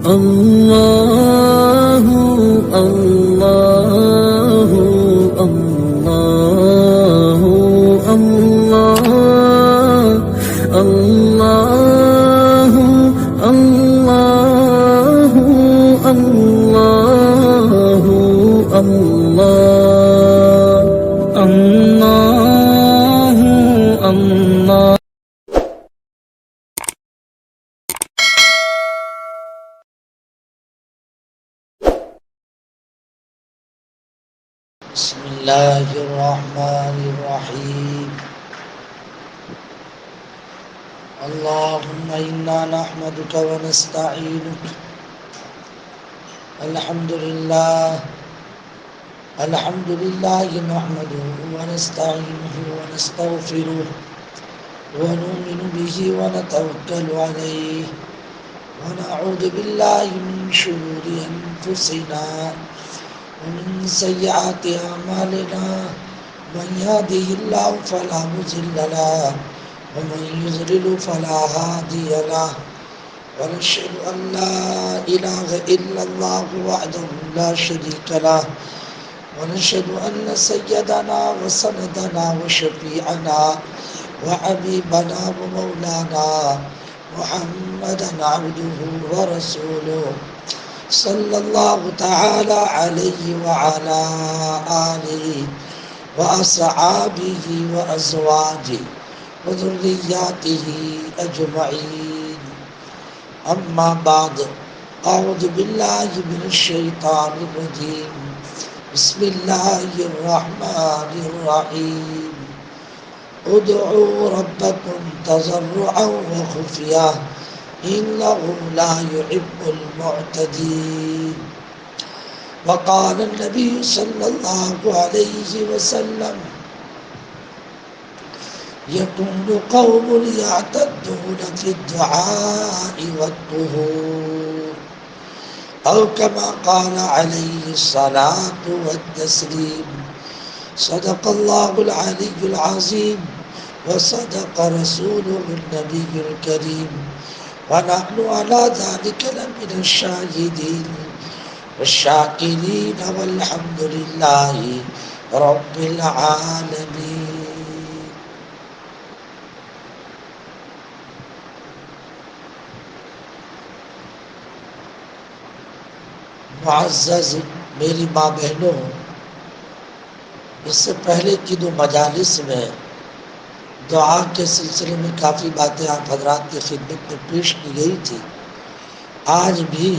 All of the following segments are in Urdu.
اللہ اللہ اللہ اللہ اللہ اللہ اللہ اللہ اللہ بسم اللہ الرحمن الرحیم اللہم انا نحمدک ونستعینک الحمدللہ نحمده ونستعینه ونستغفره ونؤمن به ونتوکل علیہ ونعوذ باللہ من شرور انفسنا ومن سیئات اعمالنا من يهده الله فلا مضل له ومن يضلل فلا هادي له ونشهد ان لا اله الا الله وحده لا شريك له ونشهد ان سيدنا وسندنا وشفيعنا وحبيبنا ومولانا محمدا عبده ورسوله صلی اللہ تعالی علیہ وعلا آلہ واصحابہ وازواجہ وذریاتہ اجمعین اما بعد اعوذ باللہ من الشیطان الرجیم بسم اللہ الرحمن الرحیم ادعوا ربکم تضرعا وخفیہ إنه لا يحب المعتدين وقال النبي صلى الله عليه وسلم يكون قوم يعتدون في الدعاء والطهور أو كما قال عليه الصلاة والتسليم صدق الله العلي العظيم وصدق رسوله النبي الكريم ونحن على ذلك لمن الشاهدين والشاكرين والحمد لله رب العالمين. معزز میری ماں بہنوں، اس سے پہلے کی دو مجالس میں دعا کے سلسلے میں کافی باتیں آپ حضرات کی خدمت میں پیش کی گئی تھی. آج بھی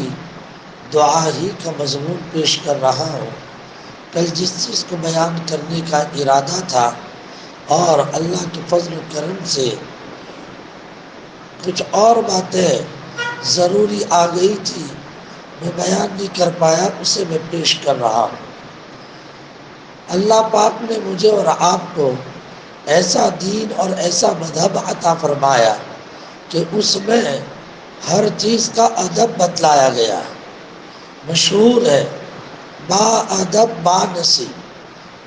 دعا ہی کا مضمون پیش کر رہا ہوں. کل جس چیز کو بیان کرنے کا ارادہ تھا اور اللہ کے فضل و کرم سے کچھ اور باتیں ضروری آ گئی تھی، میں بیان نہیں کر پایا، اسے میں پیش کر رہا ہوں. اللہ پاک نے مجھے اور آپ کو ایسا دین اور ایسا مذہب عطا فرمایا کہ اس میں ہر چیز کا ادب بتلایا گیا. مشہور ہے با ادب با نصیب،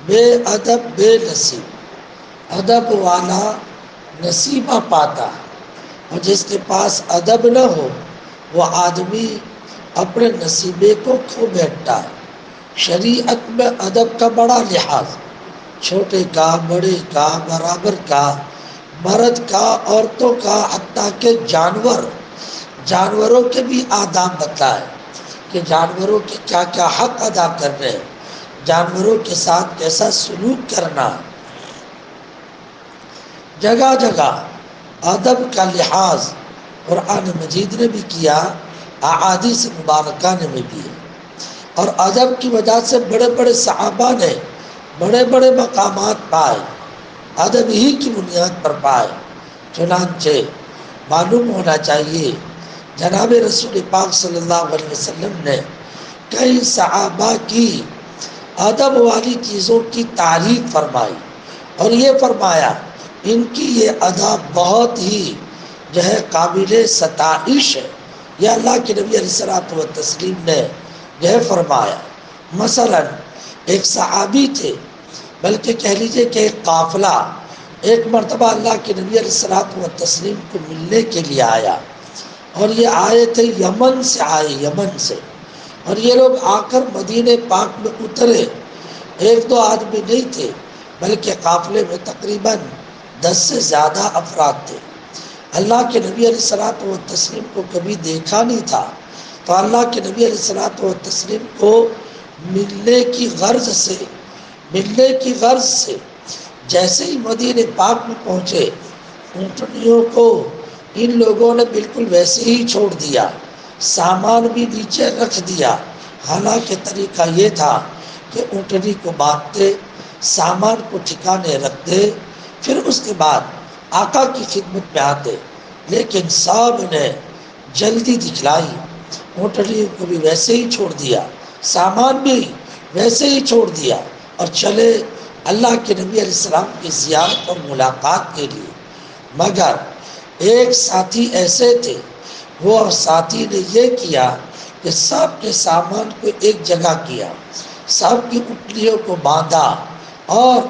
بے ادب بے نصیب. ادب والا نصیبہ پاتا، اور جس کے پاس ادب نہ ہو وہ آدمی اپنے نصیبے کو کھو بیٹھتا ہے. شریعت میں ادب کا بڑا لحاظ، چھوٹے کا، بڑے کا، برابر کا، مرد کا، عورتوں کا، حتیٰ کہ جانوروں کے بھی آداب بتائے کہ جانوروں کے کیا کیا حق ادا کرنے ہیں، جانوروں کے ساتھ کیسا سلوک کرنا. جگہ جگہ ادب کا لحاظ قرآن مجید نے بھی کیا، احادیث مبارکہ نے بھی ہے. اور ادب کی وجہ سے بڑے بڑے صحابہ نے بڑے بڑے مقامات پائے، ادب ہی کی بنیاد پر پائے. چنانچہ معلوم ہونا چاہیے جناب رسول پاک صلی اللہ علیہ وسلم نے کئی صحابہ کی ادب والی چیزوں کی تعریف فرمائی اور یہ فرمایا ان کی یہ ادا بہت ہی جو ہے قابل ستائش ہے. یہ اللہ کے نبی علیہ الصلوۃ والتسلیم نے جو ہے فرمایا. مثلا ایک صحابی تھے، بلکہ کہہ لیجئے کہ ایک قافلہ ایک مرتبہ اللہ کے نبی علیہ الصلوۃ والتسلیم کو ملنے کے لیے آیا. اور یہ آئے تھے یمن سے، آئے یمن سے، اور یہ لوگ آ کر مدینہ پاک میں اترے۔ ایک دو آدمی نہیں تھے بلکہ قافلے میں تقریباً 10 سے زیادہ افراد تھے۔ اللہ کے نبی علیہ الصلوۃ والتسلیم کو کبھی دیکھا نہیں تھا، تو اللہ کے نبی علیہ الصلوۃ والتسلیم کو ملنے کی غرض سے جیسے ہی مدینہ پاک میں پہنچے، اونٹنیوں کو ان لوگوں نے بالکل ویسے ہی چھوڑ دیا، سامان بھی نیچے رکھ دیا۔ حالانکہ طریقہ یہ تھا کہ اونٹنی کو باندھتے، سامان کو ٹھکانے رکھتے، پھر اس کے بعد آقا کی خدمت میں آتے، لیکن سب نے جلدی دکھلائی، اونٹنی کو بھی ویسے ہی چھوڑ دیا، سامان بھی ویسے ہی چھوڑ دیا، اور چلے اللہ کے نبی علیہ السلام کی زیارت اور ملاقات کے لیے۔ مگر ایک ساتھی ایسے تھے، وہ ساتھی نے یہ کیا کہ سب کے سامان کو ایک جگہ کیا، سب کی اونٹنیوں کو باندھا، اور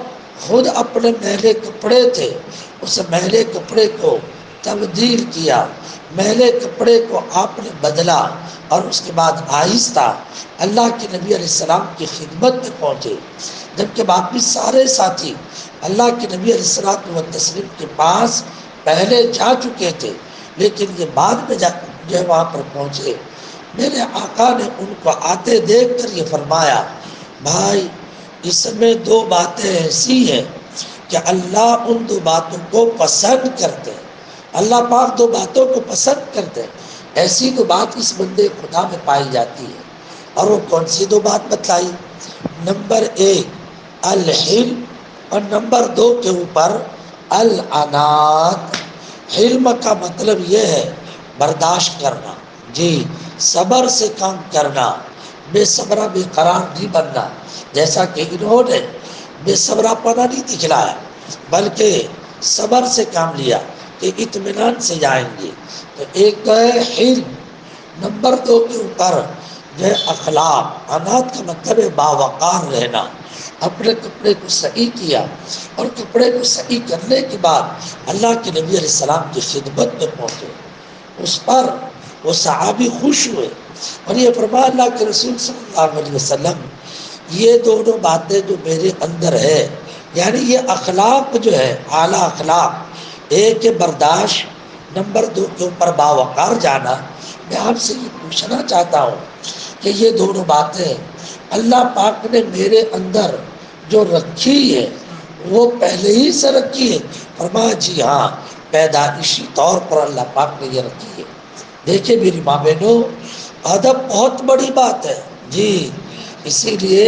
خود اپنے میلے کپڑے تھے اس میلے کپڑے کو تبدیل کیا، میلے کپڑے کو آپ نے بدلا، اور اس کے بعد آہستہ اللہ کے نبی علیہ السلام کی خدمت میں پہنچے، جبکہ باقی سارے ساتھی اللہ کے نبی علیہ الصلوۃ والتسلیم کے پاس پہلے جا چکے تھے، لیکن یہ بعد میں جو وہاں پر پہنچے۔ میرے آقا نے ان کو آتے دیکھ کر یہ فرمایا، بھائی اس میں دو باتیں ایسی ہیں کہ اللہ ان دو باتوں کو پسند کرتے ہیں، اللہ پاک دو باتوں کو پسند کرتے ہیں، ایسی دو بات اس بندے خدا میں پائی جاتی ہے۔ اور وہ کون سی دو بات بتلائی؟ نمبر 1 الحلم، اور نمبر 2 کے اوپر العنات۔ حلم کا مطلب یہ ہے برداشت کرنا، جی، صبر سے کام کرنا، بے صبرا بے قرار نہیں بننا، جیسا کہ انہوں نے بے صبرا پنا نہیں دکھلایا بلکہ صبر سے کام لیا کہ اطمینان سے جائیں گے۔ تو ایک تو ہے حلم، نمبر 2 کے اوپر جو ہے اخلاق۔ انات کا مطلب ہے باوقار رہنا، اپنے کپڑے کو صحیح کیا، اور کپڑے کو صحیح کرنے کے بعد اللہ کے نبی علیہ السلام کی خدمت میں پہنچے۔ اس پر وہ صحابی خوش ہوئے، اور یہ فرمایا اللہ کے رسول صلی اللہ علیہ وسلم، یہ دونوں باتیں جو میرے اندر ہے، یعنی یہ اخلاق جو ہے اعلیٰ اخلاق، ایک ہے برداشت، نمبر 2 کے اوپر باوقار جانا۔ میں آپ سے یہ پوچھنا چاہتا ہوں کہ یہ دونوں باتیں اللہ پاک نے میرے اندر جو رکھی ہے وہ پہلے ہی سے رکھی ہے؟ فرمایا جی ہاں، پیدائشی طور پر اللہ پاک نے یہ رکھی ہے۔ دیکھیں میری ماں بہنوں، ادب بہت بڑی بات ہے، جی، اسی لیے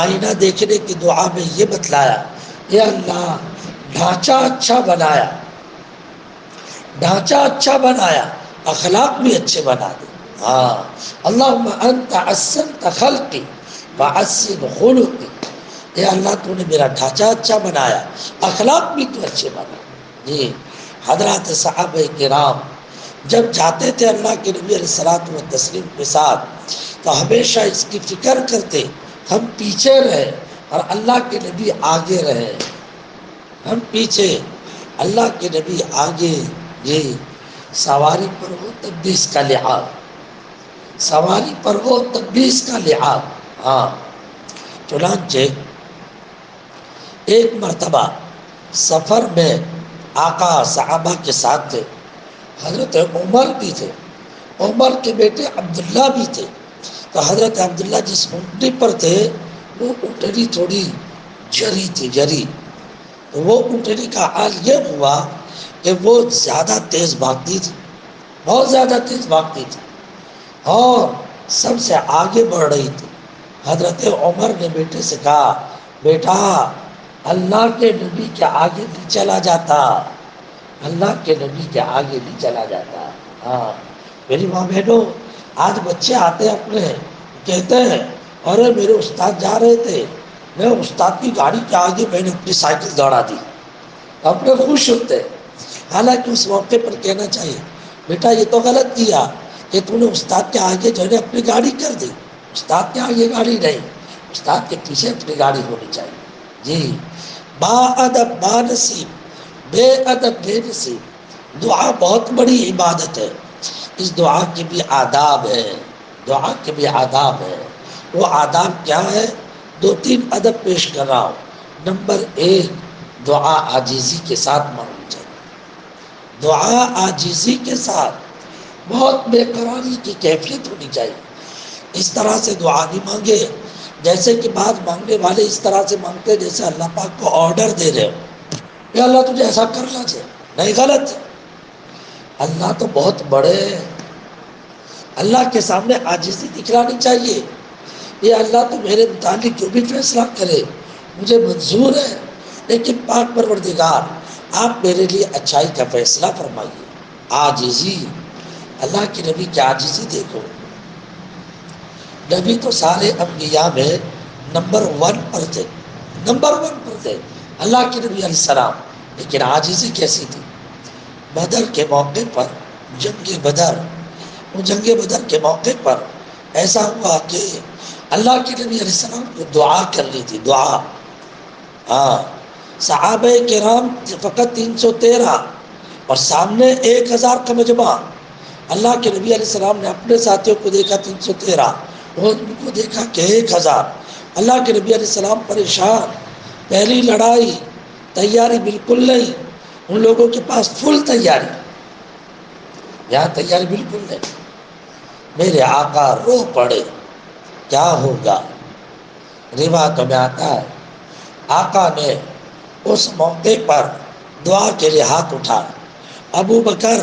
آئینہ دیکھنے کی دعا میں یہ بتلایا، اے اللہ ڈھانچہ اچھا بنایا، ڈھانچہ اچھا بنایا، اخلاق بھی اچھے بنا دے۔ ہاں، اللہم انت احسنت خلقی فاحسن خلقی، اے اللہ تو نے میرا ڈھانچہ اچھا بنایا، اخلاق بھی تو اچھے بنا۔ جی، حضرات صحابہ کرام جب جاتے تھے اللہ کے نبی علیہ الصلوۃ والتسلیم کے ساتھ، تو ہمیشہ اس کی فکر کرتے ہم پیچھے رہے اور اللہ کے نبی آگے رہے، ہم پیچھے اللہ کے نبی آگے۔ جی، سواری پر ہو تب بھی اس کا لحاظ، سواری پر ہو تب بھی اس کا لحاظ۔ ہاں، چنانچہ ایک مرتبہ سفر میں آقا صحابہ کے ساتھ تھے، حضرت عمر بھی تھے، عمر کے بیٹے عبداللہ بھی تھے۔ تو حضرت عبداللہ جس اونٹنی پر تھے وہ اونٹنی تھوڑی جری تھی، جری، تو وہ اونٹنی کا حال یہ ہوا کہ وہ زیادہ تیز بھاگتی تھی، بہت زیادہ تیز بھاگتی تھی، اور سب سے آگے بڑھ رہی تھی۔ حضرت عمر نے بیٹے سے کہا، بیٹا اللہ کے نبی کے آگے نہیں چلا جاتا، اللہ کے نبی کے آگے نہیں چلا جاتا۔ ہاں میری ماں بہنوں، آج بچے آتے اپنے کہتے ہیں، ارے میرے استاد جا رہے تھے، میں استاد کی گاڑی کے آگے میں نے اپنی سائیکل دوڑا دی، اپنے خوش ہوتے ہیں۔ حالانکہ اس موقع پر کہنا چاہیے، بیٹا یہ تو غلط کیا کہ تو نے استاد کے آگے جو ہے اپنی گاڑی کر دی، استاد کے آگے گاڑی نہیں، استاد کے پیچھے اپنی گاڑی ہونی چاہیے۔ جی، با ادب با نصیب، بے ادب بے نصیب۔ دعا بہت بڑی عبادت ہے، اس دعا کے بھی آداب ہے، دعا کے بھی آداب ہے۔ وہ آداب کیا ہے؟ 2-3 ادب پیش کر رہا ہوں۔ نمبر 1، دعا عاجزی کے ساتھ مانگنی چاہیے۔ دعا عاجزی کے ساتھ، بہت بے قراری کی کیفیت ہونی چاہیے۔ اس طرح سے دعا نہیں مانگے جیسے کہ بعض مانگنے والے اس طرح سے مانگتے جیسے اللہ پاک کو آرڈر دے رہے ہو کہ اللہ تجھے ایسا کرنا چاہیے۔ نہیں، غلط ہے۔ اللہ تو بہت بڑے ہیں، اللہ کے سامنے عاجزی دکھلانی چاہیے۔ یہ اللہ تو میرے متعلق جو بھی فیصلہ کرے مجھے منظور ہے، لیکن پاک پروردگار آپ میرے لیے اچھائی کا فیصلہ فرمائیے۔ عاجزی، اللہ کی نبی کی عاجزی دیکھو۔ نبی تو سارے انبیاء میں نمبر 1 پر تھے، نمبر 1 پر تھے اللہ کے نبی علیہ السلام، لیکن عاجزی کیسی تھی؟ بدر کے موقع پر، جنگ بدر، وہ جنگ بدر کے موقع پر ایسا ہوا کہ اللہ کے نبی علیہ السلام کو دعا کرنی تھی، دعا۔ ہاں، صحابہ کرام فقط 313 اور سامنے 1000 کا مجمع۔ اللہ کے نبی علیہ السلام نے اپنے ساتھیوں کو دیکھا 313، اور ان کو دیکھا کہ 1000۔ اللہ کے نبی علیہ السلام پریشان، پہلی لڑائی، تیاری بالکل نہیں، ان لوگوں کے پاس فل تیاری، یہاں تیاری بالکل نہیں۔ میرے آقا رو پڑے، کیا ہوگا؟ روایتوں میں آتا ہے آقا نے اس موقع پر دعا کے لیے ہاتھ اٹھا۔ ابو بکر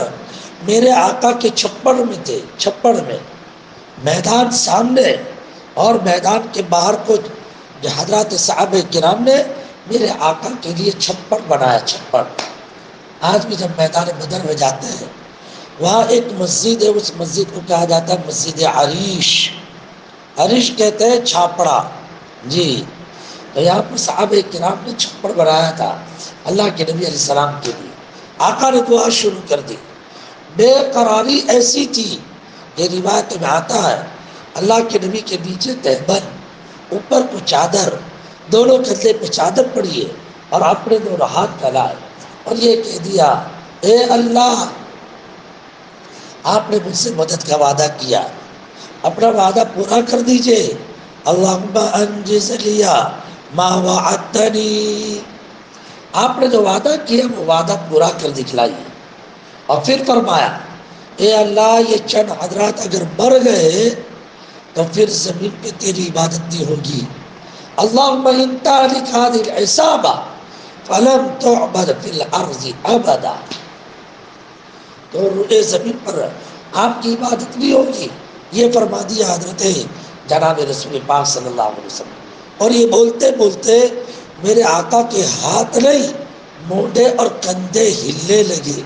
میرے آقا کے چھپڑ میں تھے، چھپڑ میں، میدان سامنے اور میدان کے باہر کو حضرات صحابہ کرام نے میرے آقا کے لیے چھپڑ بنایا، چھپڑ۔ آج بھی جب میدان بدر میں جاتے ہیں وہاں ایک مسجد ہے، اس مسجد کو کہا جاتا ہے مسجد عریش، عریش کہتے ہیں چھاپڑا جی۔ تو یہاں پر صحابہ کرام نے چھپڑ بنایا تھا اللہ کے نبی علیہ السلام کے لیے۔ آقا نے دعا شروع کر دی، بے قراری ایسی تھی، یہ روایت میں آتا ہے اللہ کے نبی کے نیچے تہبند، اوپر کو چادر، دونوں کندھے پہ چادر پڑی ہے اور اپنے دونوں ہاتھ پھیلائے اور یہ کہہ دیا، اے اللہ، آپ نے مجھ سے مدد کا وعدہ کیا، اپنا وعدہ پورا کر دیجئے۔ اللہم انجز لیا ما وعدتنی، آپ نے جو وعدہ کیا وہ وعدہ پورا کر دکھلائیے۔ اور پھر فرمایا، اے اللہ، یہ چند حضرات اگر مر گئے تو پھر زمین پہ تیری عبادت نہیں ہوگی۔ اللہم ان تہلک ہذہ العصابہ فلن تعبد فی الارض ابدا، تو روئے زمین پر آپ کی عبادت نہیں ہوگی، یہ فرما دیا حضرت جناب رسول پاک صلی اللہ علیہ وسلم۔ اور یہ بولتے بولتے میرے آقا کے ہاتھ نہیں، مونڈے اور کندھے ہلنے لگے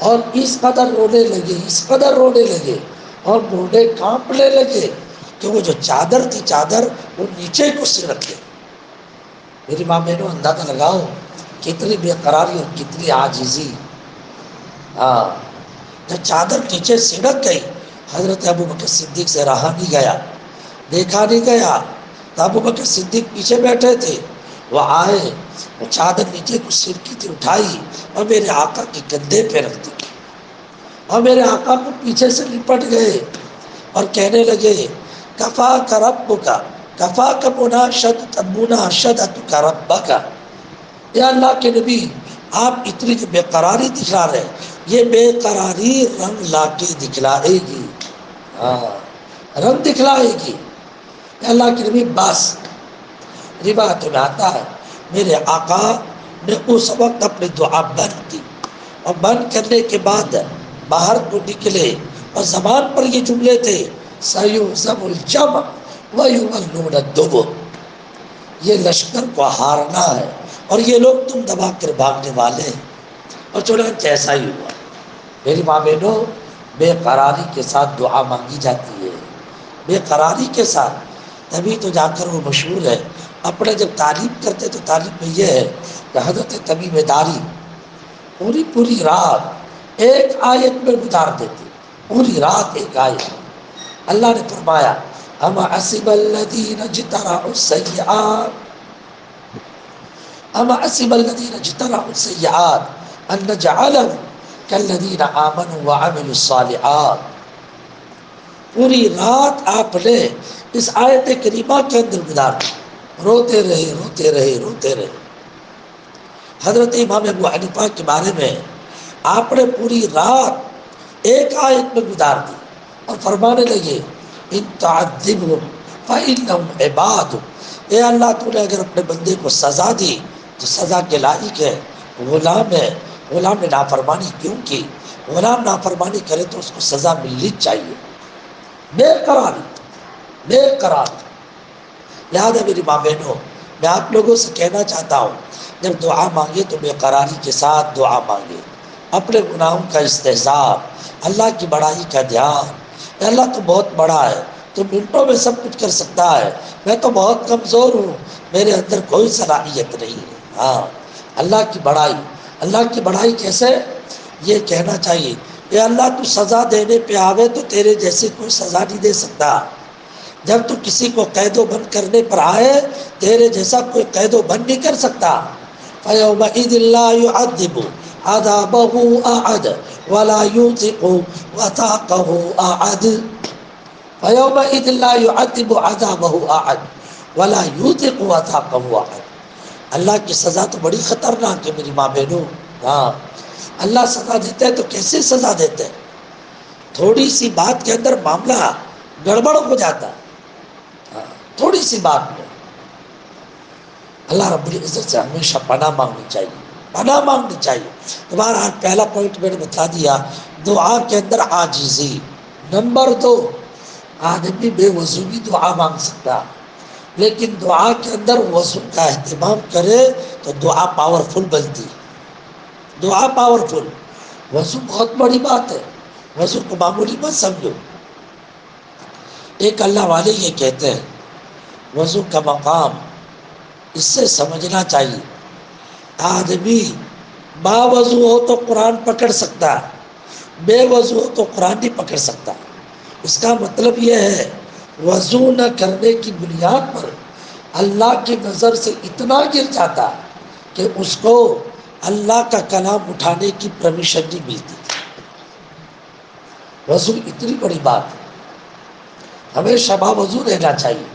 اور اس قدر رونے لگے، اس قدر رونے لگے اور مونڈے کانپنے لگے کہ وہ جو چادر تھی، چادر وہ نیچے کو سرک گئی۔ میری ماں بہنوں، اندازہ لگاؤ کتنی بے قراری اور کتنی عاجزی۔ ہاں، جب چادر نیچے سڑک گئی، حضرت ابو بکر صدیق سے رہا نہیں گیا، دیکھا نہیں گیا، تو ابو بکر صدیق پیچھے بیٹھے تھے، وہ آئے، وہ چادر نیچے کو سرکی تھی، اٹھائی اور میرے آقا کے کندھے پہ رکھ دی اور میرے آقا کو پیچھے سے لپٹ گئے اور کہنے لگے، کفا کا رب کا، کفا کا مناشدت کا رب کا، یا اللہ کے نبی، آپ اتنی بے قراری دکھلا رہے، یہ بے قراری رنگ لا کے دکھلائے گی، ہاں رنگ دکھلائے گی۔ اللہ کے نبی بس۔ روایت میں آتا ہے میرے آقا نے اس وقت اپنی دعا بند کی اور بند کرنے کے بعد باہر کو نکلے اور زبان پر یہ جملے تھے، سَيُهْزَمُ الْجَمْعُ وَيُوَلُّونَ الدُّبُرَ، یہ لشکر کو ہارنا ہے اور یہ لوگ تم دبا کر بھاگنے والے ہیں۔ اور چنانچہ ایسا ہی ہوا۔ میری ماں بہنوں، بے قراری کے ساتھ دعا مانگی جاتی ہے، بے قراری کے ساتھ، تبھی تو جا کر وہ مشہور ہے۔ اپنے جب تعلیم کرتے تو تعلیم میں یہ ہے کہ حضرت تمیم داری پوری پوری رات ایک آیت میں گزار دیتے، پوری رات ایک آیت۔ اللہ نے فرمایا، اَمْ حَسِبَ الَّذِينَ اجْتَرَحُوا السَّيِّئَاتِ اَمْ حَسِبَ الَّذِينَ اجْتَرَحُوا السَّيِّئَاتِ أَن نَّجْعَلَهُمْ کالذین آمنوا وعملوا الصالحات. پوری رات آپ نے اس آیت کریمہ کے اندر گزار دی، روتے رہے روتے رہے روتے رہے. حضرت امام ابو حنیفہ کے بارے میں آپ نے پوری رات ایک آیت میں گزار دی اور فرمانے لگے ان تعذبهم فإنهم عباد. اے اللہ تو نے اگر اپنے بندے کو سزا دی تو سزا کے لائق ہے، غلام ہے، غلام نے نافرمانی کیوں کی؟ غلام نافرمانی کرے تو اس کو سزا ملنی چاہیے. بے قراری بے قرار. لہٰذا میری ماں بہنوں، میں آپ لوگوں سے کہنا چاہتا ہوں جب دعا مانگے تو بے قراری کے ساتھ دعا مانگے، اپنے گناہوں کا استحضار، اللہ کی بڑائی کا دھیان. اے اللہ تو بہت بڑا ہے، تو منٹوں میں سب کچھ کر سکتا ہے، میں تو بہت کمزور ہوں، میرے اندر کوئی صلاحیت نہیں ہے. ہاں، اللہ کی بڑائی. اللہ کی بڑائی کیسے؟ یہ کہنا چاہیے اے اللہ تو سزا دینے پہ آوے تو تیرے جیسی کوئی سزا نہیں دے سکتا. جب تو کسی کو قید و بند کرنے پر آئے تیرے جیسا کوئی قید و بند نہیں کر سکتا. فَيَوْمَئِذٍ لَا يُعَذِّبُ عَذَابَهُ أَحَدٌ وَلَا يُوثِقُ وَثَاقَهُ أَحَدٌ. فَيَوْمَئِذٍ لَا يُعَذِّبُ عَذَابَهُ أَحَدٌ وَلَا يُوثِقُ وَثَاقَهُ أَحَدٌ. اللہ کی سزا تو بڑی خطرناک ہے میری ماں بہنوں. ہاں، اللہ سزا دیتے ہیں تو کیسے سزا دیتے ہیں؟ تھوڑی سی بات کے اندر معاملہ گڑبڑ ہو جاتا ہے. تھوڑی سی بات میں اللہ رب العزت سے ہمیشہ پناہ مانگنی چاہیے، پناہ مانگنی چاہیے. تمہارا آج پہلا پوائنٹ میں نے بتا دیا، دعا کے اندر عاجزی. نمبر 2، آدمی بے وضو بھی دعا مانگ سکتا، لیکن دعا کے اندر وضو کا اہتمام کرے تو دعا پاورفل بنتی. دعا پاورفل. وضو بہت بڑی بات ہے، وضو کو معمولی مت سمجھو. ایک اللہ والے یہ کہتے ہیں وضو کا مقام اس سے سمجھنا چاہیے. آدمی با وضو ہو تو قرآن پکڑ سکتا، بے وضو ہو تو قرآن نہیں پکڑ سکتا. اس کا مطلب یہ ہے وضو نہ کرنے کی بنیاد پر اللہ کی نظر سے اتنا گر جاتا کہ اس کو اللہ کا کلام اٹھانے کی پرمیشن نہیں ملتی. وضو اتنی بڑی بات ہے، ہمیشہ باوضو رہنا چاہیے.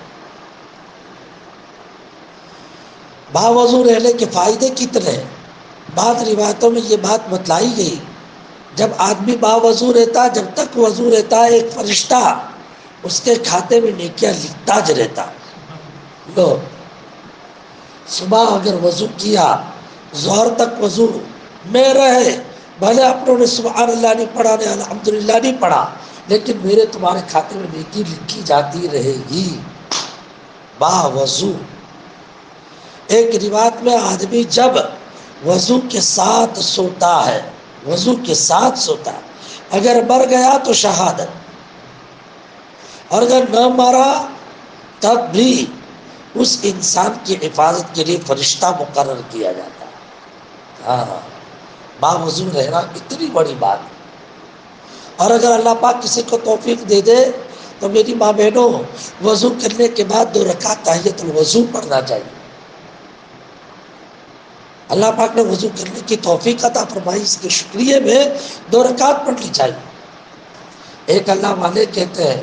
باوضو رہنے کے فائدے کتنے ہیں؟ بعض روایتوں میں یہ بات بتلائی گئی، جب آدمی باوضو رہتا، جب تک وضو رہتا ہے ایک فرشتہ اس کے کھاتے میں نیکیاں لکھتا رہتا. لو، صبح اگر وضو کیا، ظہر تک وضو میں رہے، بھلے اپنوں نے سبحان اللہ نہیں پڑھا نے الحمدللہ نہیں پڑھا، لیکن میرے تمہارے کھاتے میں نیکی لکھی جاتی رہے گی باوضو. ایک روایت میں آدمی جب وضو کے ساتھ سوتا ہے، وضو کے ساتھ سوتا ہے، اگر مر گیا تو شہادت، اور اگر نہ مرا تب بھی اس انسان کی حفاظت کے لیے فرشتہ مقرر کیا جاتا ہے. ہاں، باوضو رہنا اتنی بڑی بات ہے. اور اگر اللہ پاک کسی کو توفیق دے دے تو میری ماں بہنوں، وضو کرنے کے بعد 2 رکعت تحیۃ الوضو پڑھنا چاہیے. اللہ پاک نے وضو کرنے کی توفیق عطا فرمائی، اس کے شکریہ میں 2 رکعت پڑھنی چاہیے. ایک اللہ والے کہتے ہیں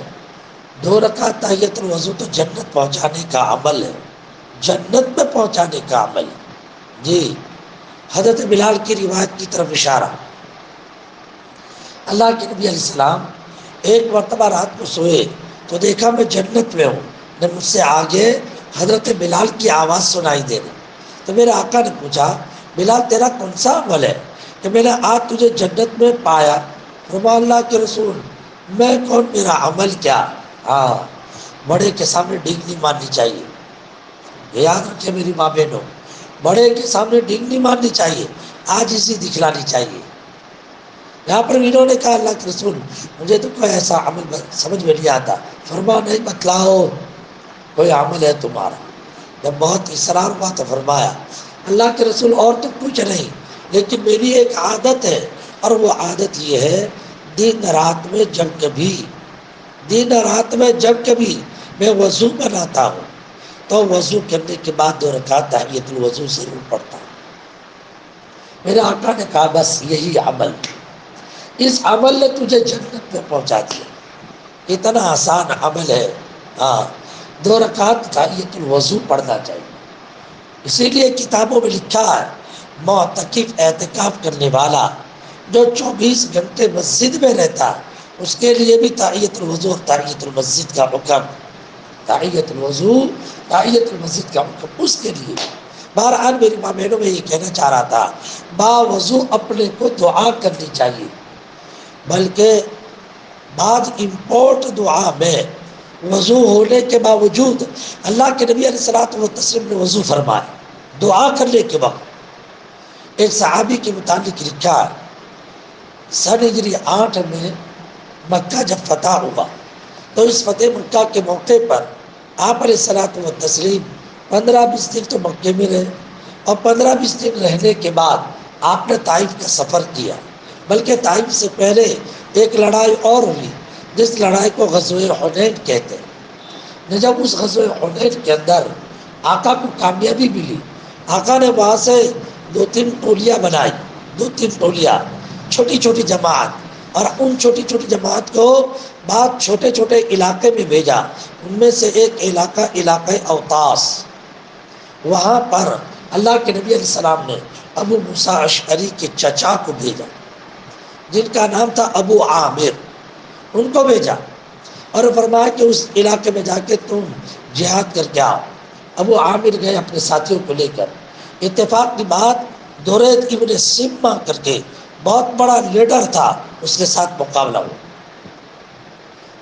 2 رکعت تحیۃ الوضو تو جنت پہنچانے کا عمل ہے، جنت میں پہنچانے کا عمل ہے. جی، حضرت بلال کی روایت کی طرف اشارہ. اللہ کے نبی علیہ السلام ایک مرتبہ رات کو سوئے تو دیکھا میں جنت میں ہوں، نے مجھ سے آگے حضرت بلال کی آواز سنائی دے رہی. تو میرے آقا نے پوچھا بلال تیرا کون سا عمل ہے کہ میں نے آج تجھے جنت میں پایا؟ فرمایا اللہ کے رسول میں کون، میرا عمل کیا؟ ہاں، بڑے کے سامنے ڈیگ نہیں مارنی چاہیے. یاد رکھے میری ماں بہنوں، بڑے کے سامنے ڈیگ نہیں مارنی چاہیے، آج اسی دکھلانی چاہیے. یہاں پر انہوں نے کہا اللہ کے رسول مجھے تو کوئی ایسا عمل سمجھ میں نہیں آتا. فرمایا نہیں بتلاؤ کوئی عمل ہے تمہارا. جب بہت اصرار ہوا تو فرمایا اللہ کے رسول اور تو کچھ نہیں، لیکن میری ایک عادت ہے، اور وہ عادت یہ ہے دن رات میں جب کبھی میں وضو بناتا ہوں تو وضو کرنے کے بعد 2 رکعت تحیۃ الوضو ضرور پڑھتا ہوں. میرے آقا نے کہا بس یہی عمل. اس عمل نے تجھے جنت میں پہنچا دیا، اتنا آسان عمل ہے۔ ہاں، 2 رکعت تحیۃ الوضو پڑھنا چاہیے۔ اسی لیے کتابوں میں لکھا ہے معتکف اعتکاف کرنے والا جو 24 گھنٹے مسجد میں رہتا اس کے لیے بھی تحیۃ الوضو اور تحیۃ المسجد کا حکم، تحیۃ الوضو تحیۃ المسجد کا حکم اس کے لیے۔ بہرحال میری ماں بہنوں میں یہ کہنا چاہ رہا تھا، باوضو اپنے کو دعا کرنی چاہیے، بلکہ بعض امپورٹ دعا میں وضو ہونے کے باوجود اللہ کے نبی علیہ الصلوۃ والتسلیم نے وضو فرمائے دعا کرنے کے وقت۔ ایک صحابی کے متعلق لکھا ہے، سن ہجری 8 میں مکہ جب فتح ہوا تو اس فتح مکہ کے موقع پر آپ علیہ الصلوۃ والتسلیم 15-20 دن تو مکے میں رہے، اور 15-20 دن رہنے کے بعد آپ نے طائف کا سفر کیا، بلکہ طائف سے پہلے ایک لڑائی اور ہوئی جس لڑائی کو غزوہ حنین کہتے ہیں۔ جب اس غزوہ حنین کے اندر آقا کو کامیابی ملی، آقا نے وہاں سے 2-3 ٹولیاں بنائی، 2-3 ٹولیاں، چھوٹی چھوٹی جماعت، اور ان چھوٹی چھوٹی جماعت کو بعد چھوٹے چھوٹے علاقے میں بھیجا۔ ان میں سے ایک علاقہ علاقہ اوطاس، وہاں پر اللہ کے نبی علیہ السلام نے ابو موسیٰ اشعری کے چچا کو بھیجا جن کا نام تھا ابو عامر، ان کو بھیجا اور فرمایا کہ اس علاقے میں جا کے تم جہاد کر کے آؤ۔ ابو عامر گئے اپنے ساتھیوں کو لے کر، اتفاق کی بات دورید ابن سمہ کر کے بہت بڑا لیڈر تھا، اس کے ساتھ مقابلہ ہوا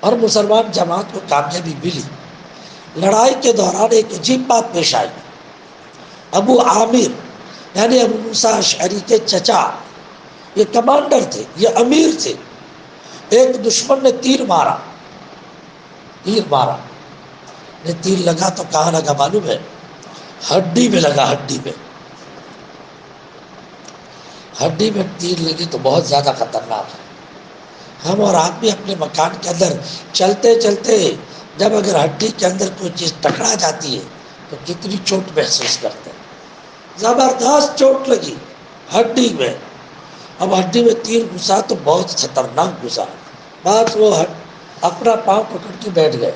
اور مسلمان جماعت کو کامیابی ملی۔ لڑائی کے دوران ایک عجیب بات پیش آئی، ابو عامر یعنی ابو موسیٰ اشعری کے چچا، یہ کمانڈر تھے، یہ امیر تھے، ایک دشمن نے تیر مارا، تیر لگا تو کہاں لگا معلوم ہے؟ ہڈی میں لگا، ہڈی میں تیر لگی تو بہت زیادہ خطرناک ہے۔ ہم اور آپ بھی اپنے مکان کے اندر چلتے چلتے جب اگر ہڈی کے اندر کوئی چیز ٹکرا جاتی ہے تو کتنی چوٹ محسوس کرتے ہیں، زبردست چوٹ لگی ہڈی میں۔ اب ہڈی میں تیر گھسا تو بہت خطرناک گھسا، بات وہ اپنا پاؤں پکڑ کے بیٹھ گئے۔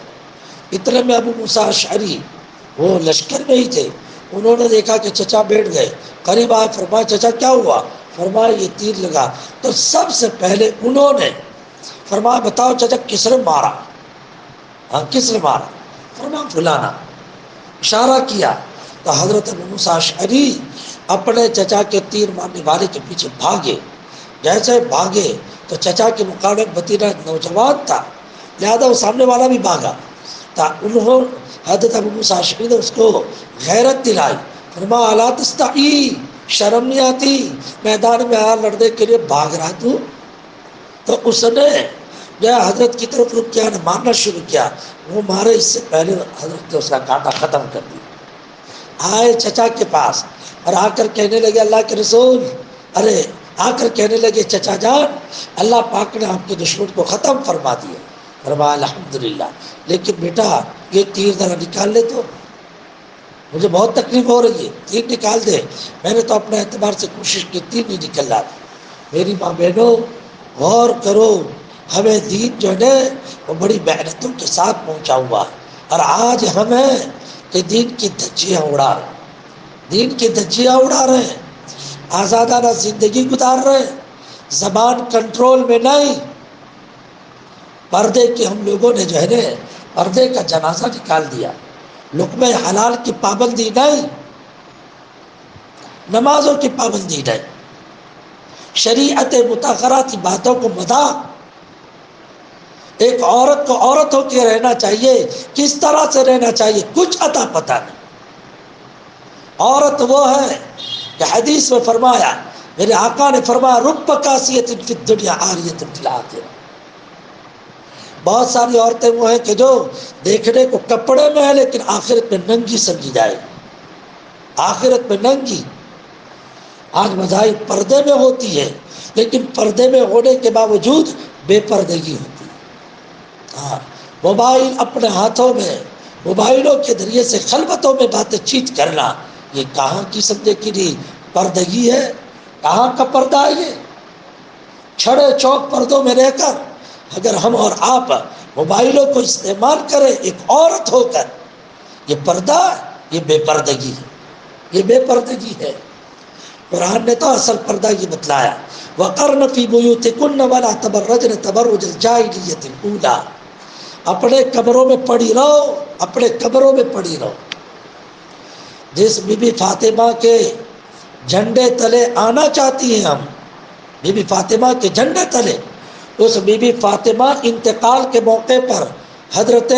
اتنے میں ابو موسیٰ اشعری وہ لشکر میں ہی تھے، انہوں نے دیکھا کہ چچا بیٹھ گئے، قریب آئے، فرمایا چچا کیا ہوا؟ فرمایا یہ تیر لگا۔ تو سب سے پہلے انہوں نے فرمایا بتاؤ چچا کس نے مارا؟ ہاں کس نے مارا؟ فرمایا فلانا، اشارہ کیا تو حضرت ابو موسیٰ اشعری اپنے چچا کے تیر مارنے والے کے پیچھے بھاگے۔ جیسے بھاگے تو چچا کے مقابلے بتیرا نوجوان تھا، لہذا وہ سامنے والا بھی بھاگا، انہوں حضرت ابو موسیٰ اشعری نے اس کو غیرت دلائی، فرمایا الا تستحی، شرم نہیں آتی؟ میدان میں آیا لڑنے کے لیے بھاگ رہا تو اس نے جو حضرت کی طرف رک کیا، مارنا شروع کیا، وہ مارے اس سے پہلے حضرت نے اس کا کانٹا ختم کر دیا۔ آئے چچا کے پاس اور آ کر کہنے لگے اللہ کے رسول، کہنے لگے چچا جان اللہ پاک نے آپ کے دشمن کو ختم فرما دیا۔ فرمایا الحمدللہ، لیکن بیٹا یہ تیر ذرا نکال لے تو، مجھے بہت تکلیف ہو رہی ہے، تیر نکال دے۔ میں نے تو اپنے اعتبار سے کوشش کی، تیر نہیں نکل رہا۔ میری ماں بہنوں غور کرو، ہمیں دین جو ہے وہ بڑی محنتوں کے ساتھ پہنچا ہوا ہے، اور آج ہم ہیں کہ دین کی دھجیاں اڑا رہے ہیں، آزادانہ زندگی گزار رہے ہیں، زبان کنٹرول میں نہیں۔ پردے کے ہم لوگوں نے جو ہے نا پردے کا جنازہ نکال دیا، لقمہ حلال کی پابندی نہیں، نمازوں کی پابندی نہیں، شریعت مطہرہ کی باتوں کو مذاق۔ ایک عورت کو عورت ہو کے رہنا چاہیے، کس طرح سے رہنا چاہیے کچھ عطا پتہ نہیں۔ عورت وہ ہے کہ حدیث میں فرمایا، میرے آقا نے فرمایا رب کاسیۃ فی الدنیا عاریۃ فی الآخرہ، بہت ساری عورتیں وہ ہیں کہ جو دیکھنے کو کپڑے میں ہے لیکن آخرت میں ننگی سمجھی جائے، آخرت میں ننگی۔ آج مذاہب پردے میں ہوتی ہے لیکن پردے میں ہونے کے باوجود بے پردگی ہوتی ہے۔ ہاں، موبائل اپنے ہاتھوں میں، موبائلوں کے ذریعے سے خلوتوں میں باتیں چیت کرنا، یہ کہاں کی سمجھے کہ نہیں پردگی ہے؟ کہاں کا پردہ ہے یہ؟ چھڑے چوک پردوں میں رہ کر اگر ہم اور آپ موبائلوں کو استعمال کریں ایک عورت ہو کر، یہ پردہ، یہ بے پردگی ہے، یہ بے پردگی ہے۔ قرآن نے تو اصل پردہ یہ بتلایا، وَقَرْنَ فِي بُيُوتِكُنَّ وَلَا تَبَرَّجْنَ تَبَرُّجَ الْجَاهِلِيَّةِ الْأُولَىٰ، اپنے قبروں میں پڑی رہو، اپنے قبروں میں پڑی رہو۔ جس بی بی فاطمہ کے جھنڈے تلے آنا چاہتی ہیں ہم، بی بی فاطمہ کے جھنڈے تلے، اس بی بی فاطمہ انتقال کے موقع پر حضرت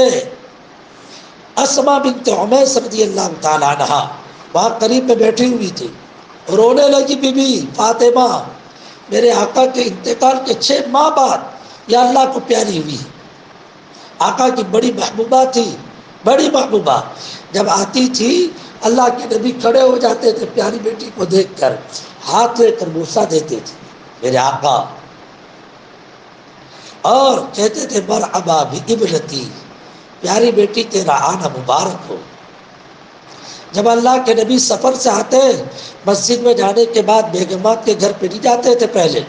اسما بنت عمیس رضی اللہ تعالیٰ عنہ وہاں قریب میں بیٹھی ہوئی تھی، رونے لگی بی بی فاطمہ، میرے آقا کے انتقال کے 6 ماہ بعد یا اللہ کو پیاری ہوئی۔ آقا کی بڑی محبوبہ تھی، بڑی محبوبہ، جب آتی تھی اللہ کے نبی کھڑے ہو جاتے تھے پیاری بیٹی کو دیکھ کر، ہاتھ لے کر بوسہ دیتے تھے میرے آقا، اور کہتے تھے مرحبا بابنتی، پیاری بیٹی تیرا آنا مبارک ہو۔ جب اللہ کے نبی سفر سے آتے مسجد میں جانے کے بعد بیگمات کے گھر پہ نہیں جاتے تھے، پہلے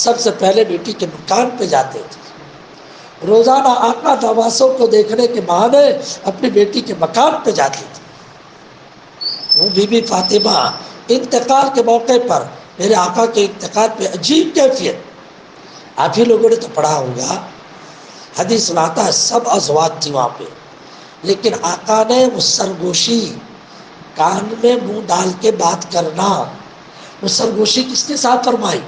سب سے پہلے بیٹی کے مکان پہ جاتے تھے۔ روزانہ آقا نواسوں کو دیکھنے کے بہانے اپنی بیٹی کے مکان پہ جاتی تھی۔ وہ بی بی فاطمہ انتقال کے موقع پر، میرے آقا کے انتقال پہ عجیب کیفیت، آپ ہی لوگوں نے تو پڑھا ہوگا، حدیث سناتا ہے سب ازواج تھی وہاں پہ، لیکن آقا نے وہ سرگوشی، کان میں منہ ڈال کے بات کرنا، وہ سرگوشی کس کے ساتھ فرمائی؟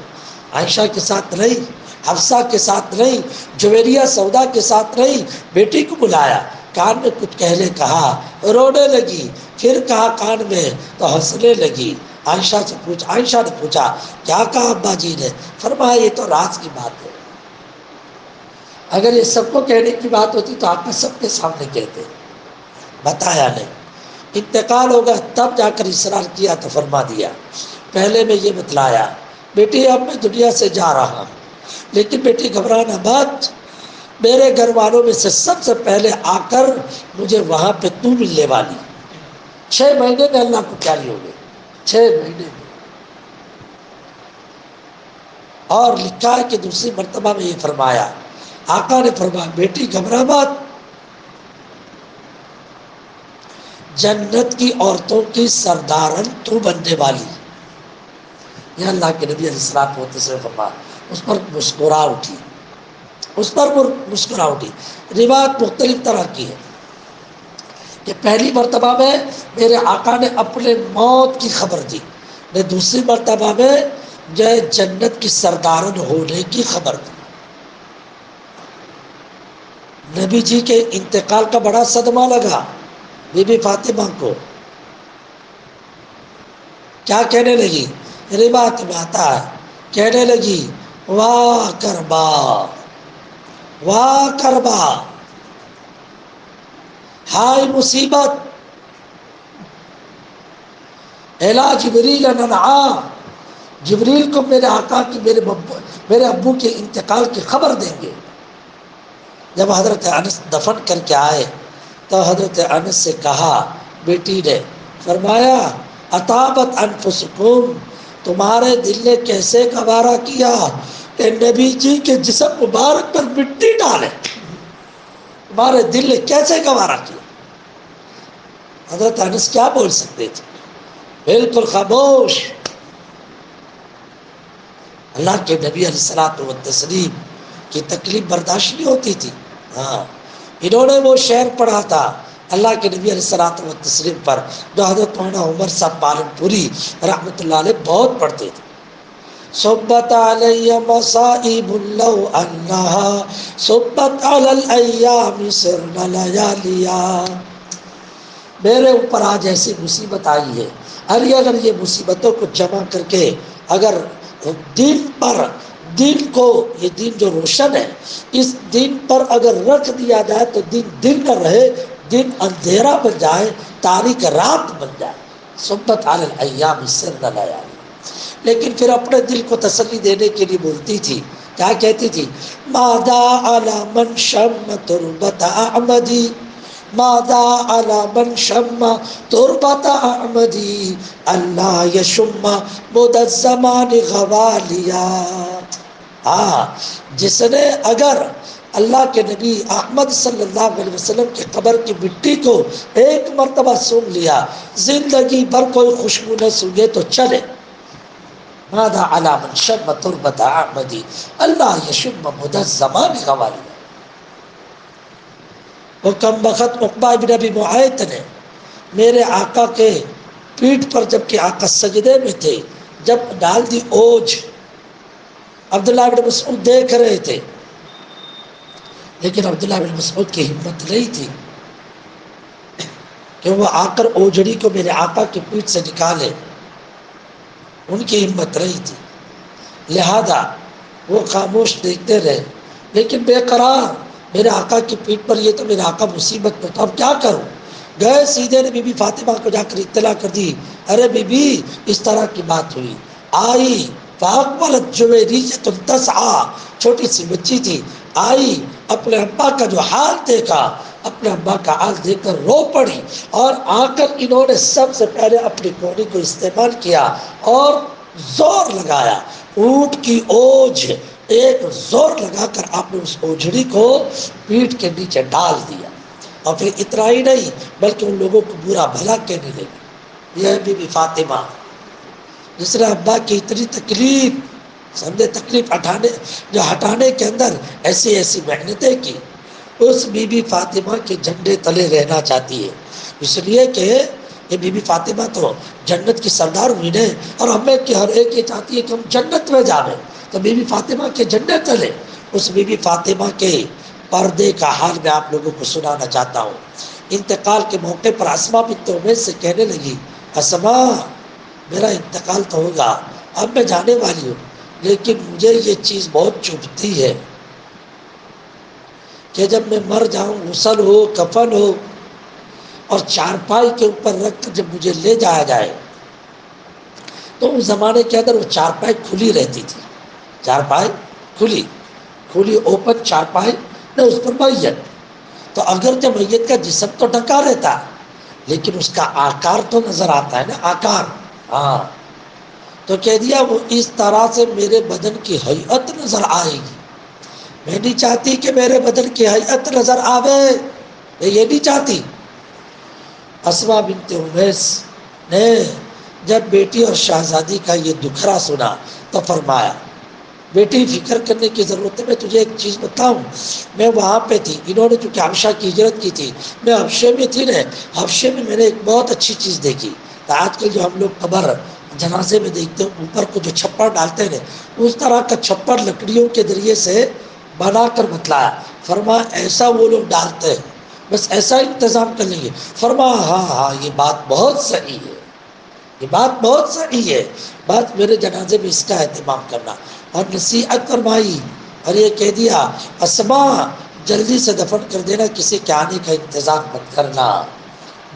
عائشہ کے ساتھ نہیں، حفصہ کے ساتھ نہیں، جویریہ سودا کے ساتھ نہیں، بیٹی کو بلایا، کان میں کچھ کہنے کہا، رونے لگی، پھر کہا کان میں تو ہنسنے لگی۔ عائشہ نے پوچھا کیا کہا ابا جی نے؟ فرمایا یہ تو راز کی بات ہے، اگر یہ سب کو کہنے کی بات ہوتی تو آپ نے سب کے سامنے کہتے، بتایا نہیں۔ انتقال ہوگا تب جا کر اصرار کیا تو فرما دیا، پہلے میں یہ بتلایا بیٹی اب میں دنیا سے جا رہا ہوں، لیکن بیٹی گھبرانا مت، میرے گھر والوں میں سے سب سے پہلے آ کر مجھے وہاں پہ تو ملنے والی۔ 6 مہینے میں اللہ کو پیاری ہو گئی، 6 مہینے میں۔ اور لکھا ہے کہ دوسری مرتبہ میں یہ فرمایا، آقا نے فرمایا بیٹی گھبرا مت، جنت کی عورتوں کی سردارن تو بننے والی۔ یہ اللہ کے نبی علیہ السلام سے فرمایا، اس پر مسکرا اٹھی، اس پر مسکرا اٹھی۔ روایت مختلف طرح کی ہے کہ پہلی مرتبہ میں میرے آقا نے اپنے موت کی خبر دی، نے دوسری مرتبہ میں جو جنت کی سردارن ہونے کی خبر دی۔ نبی جی کے انتقال کا بڑا صدمہ لگا بی بی فاطمہ کو، کیا کہنے لگی؟ روایت میں آتا ہے کہنے لگی واہ کربا، واہ کربا، ہائے مصیبت، الا جبریل ننعا، جبریل کو میرے آقا کی میرے ابو کے انتقال کی خبر دیں گے۔ جب حضرت انس دفن کر کے آئے تو حضرت انس سے کہا، بیٹی نے فرمایا اطابت انفسکم، تمہارے دل نے کیسے گوارا کیا کہ نبی جی کے جسم مبارک پر مٹی ڈالے، تمہارے دل نے کیسے گوارا کیا؟ حضرت انس کیا بول سکتے تھے؟ بالکل خاموش۔ اللہ کے نبی علیہ الصلوۃ والتسلیم کی تکلیف برداشت نہیں ہوتی تھی۔ ہاں، انہوں نے وہ شعر پڑھا تھا اللہ کے نبی علیہ الصلوۃ والتسلیم پر، جو حضرت مولانا عمر صاحب پالن پوری رحمۃ اللہ علیہ بہت پڑھتے تھے۔ صبت علی مصائب لو انہا صبت علی الایام سرن لیالیا، میرے اوپر آج ایسی مصیبت آئی ہے، ارے اگر یہ مصیبتوں کو جمع کر کے اگر دین پر، دین کو، یہ دین جو روشن ہے، اس دین پر اگر رکھ دیا جائے تو دین دن نہ رہے، دن اندھیرا بن جائے، تاریک رات بن جائے۔ صبت علی الایام سرن لیالیا، لیکن پھر اپنے دل کو تسلی دینے کے لیے بولتی تھی، کیا کہتی تھی؟ ماذا علی من شم تربت احمدی، ماذا علی من شم تربت احمدی اللہ یشم مد الزمان غوالیا، ہاں، جس نے اگر اللہ کے نبی احمد صلی اللہ علیہ وسلم کی قبر کی مٹی کو ایک مرتبہ سونگھ لیا، زندگی بھر کوئی خوشبو نہ سونگے تو چلے۔ ماذا علی من شم تربت احمدی اللہ یشم مدى الزمان غوالی۔ وہ کم بخت عقبہ بن ابی معیط نے میرے آقا کے پیٹھ پر، جب کہ آقا سجدے میں تھے، جب ڈال دی اوجھ، عبداللہ بن مسعود دیکھ رہے تھے، لیکن عبداللہ بن مسعود کی ہمت نہیں تھی کہ وہ آ کر اوجڑی کو میرے آقا کی پیٹھ سے نکالے، ان کی ہمت نہیں تھی، لہذا وہ خاموش دیکھتے رہے، لیکن بے قرار، میرے آقا کی پیٹھ پر، یہ تو میرے آقا مصیبت میں، تو اب کیا کروں؟ گئے سیدھے نے بی بی فاطمہ کو جا کر اطلاع کر دی، ارے بی بی اس طرح کی بات ہوئی، آئی فاقبلت جویریۃ تسعی، چھوٹی سی بچی تھی، آئی اپنے ابا کا جو حال دیکھا، اپنے ابا کا حال دیکھ کر رو پڑی، اور آ کر انہوں نے سب سے پہلے اپنی کونی کو استعمال کیا اور زور لگایا، اونٹ کی اوجھ ایک زور لگا کر آپ نے اس اوجھڑی کو پیٹھ کے نیچے ڈال دیا، اور پھر اتنا ہی نہیں بلکہ ان لوگوں کو برا بھلا کہنے لگی۔ یہ ہے بی بی فاطمہ، جس نے ابا کی اتنی تکلیف، سمجھے تکلیف ہٹانے کے اندر ایسی ایسی محنتیں کی، اس بی بی فاطمہ کے جھنڈے تلے رہنا چاہتی ہے، اس لیے کہ یہ بی بی فاطمہ تو جنت کی سردار ہوئی نے، اور ہمیں کہ ہر ایک یہ چاہتی ہے کہ ہم جنت میں جاویں، تو بی بی فاطمہ کے جھنڈے تلے، اس بی بی فاطمہ کے پردے کا حال میں آپ لوگوں کو سنانا چاہتا ہوں۔ انتقال کے موقع پر اسماء بنت عمیس سے کہنے لگی، اسماء میرا انتقال تو ہوگا، اب میں جانے والی ہوں، لیکن مجھے یہ چیز بہت چبھتی ہے کہ جب میں مر جاؤں، غسل ہو، کفن ہو، اور چارپائی کے اوپر رکھ کر جب مجھے لے جایا جائے، تو اس زمانے کے اندر وہ چارپائی کھلی رہتی تھی، چارپائی کھلی اوپن چارپائی نہ، اس پر میت، تو اگر جب میت کا جسم تو ڈھکا رہتا لیکن اس کا آکار تو نظر آتا ہے نا، آکار، ہاں، تو کہہ دیا وہ اس طرح سے میرے بدن کی ہیئت نظر آئے گی، میں نہیں چاہتی کہ میرے بدن کی ہیئت نظر آوے، میں یہ نہیں چاہتی۔ اسماء بنت عمیس نے جب بیٹی اور شہزادی کا یہ دکھڑا سنا تو فرمایا، بیٹی فکر کرنے کی ضرورت ہے، میں تجھے ایک چیز بتاؤں، میں وہاں پہ تھی، انہوں نے چونکہ حبشہ کی ہجرت کی تھی، میں حبشے میں تھی نا، حبشے میں میں نے ایک بہت اچھی چیز دیکھی، تو آج کل جو ہم لوگ قبر جنازے میں دیکھتے ہیں اوپر کو جو چھپر ڈالتے ہیں، اس طرح کا چھپر لکڑیوں کے ذریعے سے بنا کر بتلایا، فرما ایسا وہ لوگ ڈالتے ہیں، بس ایسا انتظام کر لیں گے، فرما ہاں ہاں یہ بات بہت صحیح ہے، یہ بات بہت صحیح ہے، بات میرے جنازے میں اس کا اہتمام کرنا، اور نصیحت فرمائی، اور یہ کہہ دیا اسماء جلدی سے دفن کر دینا، کسی کے آنے کا انتظار مت کرنا،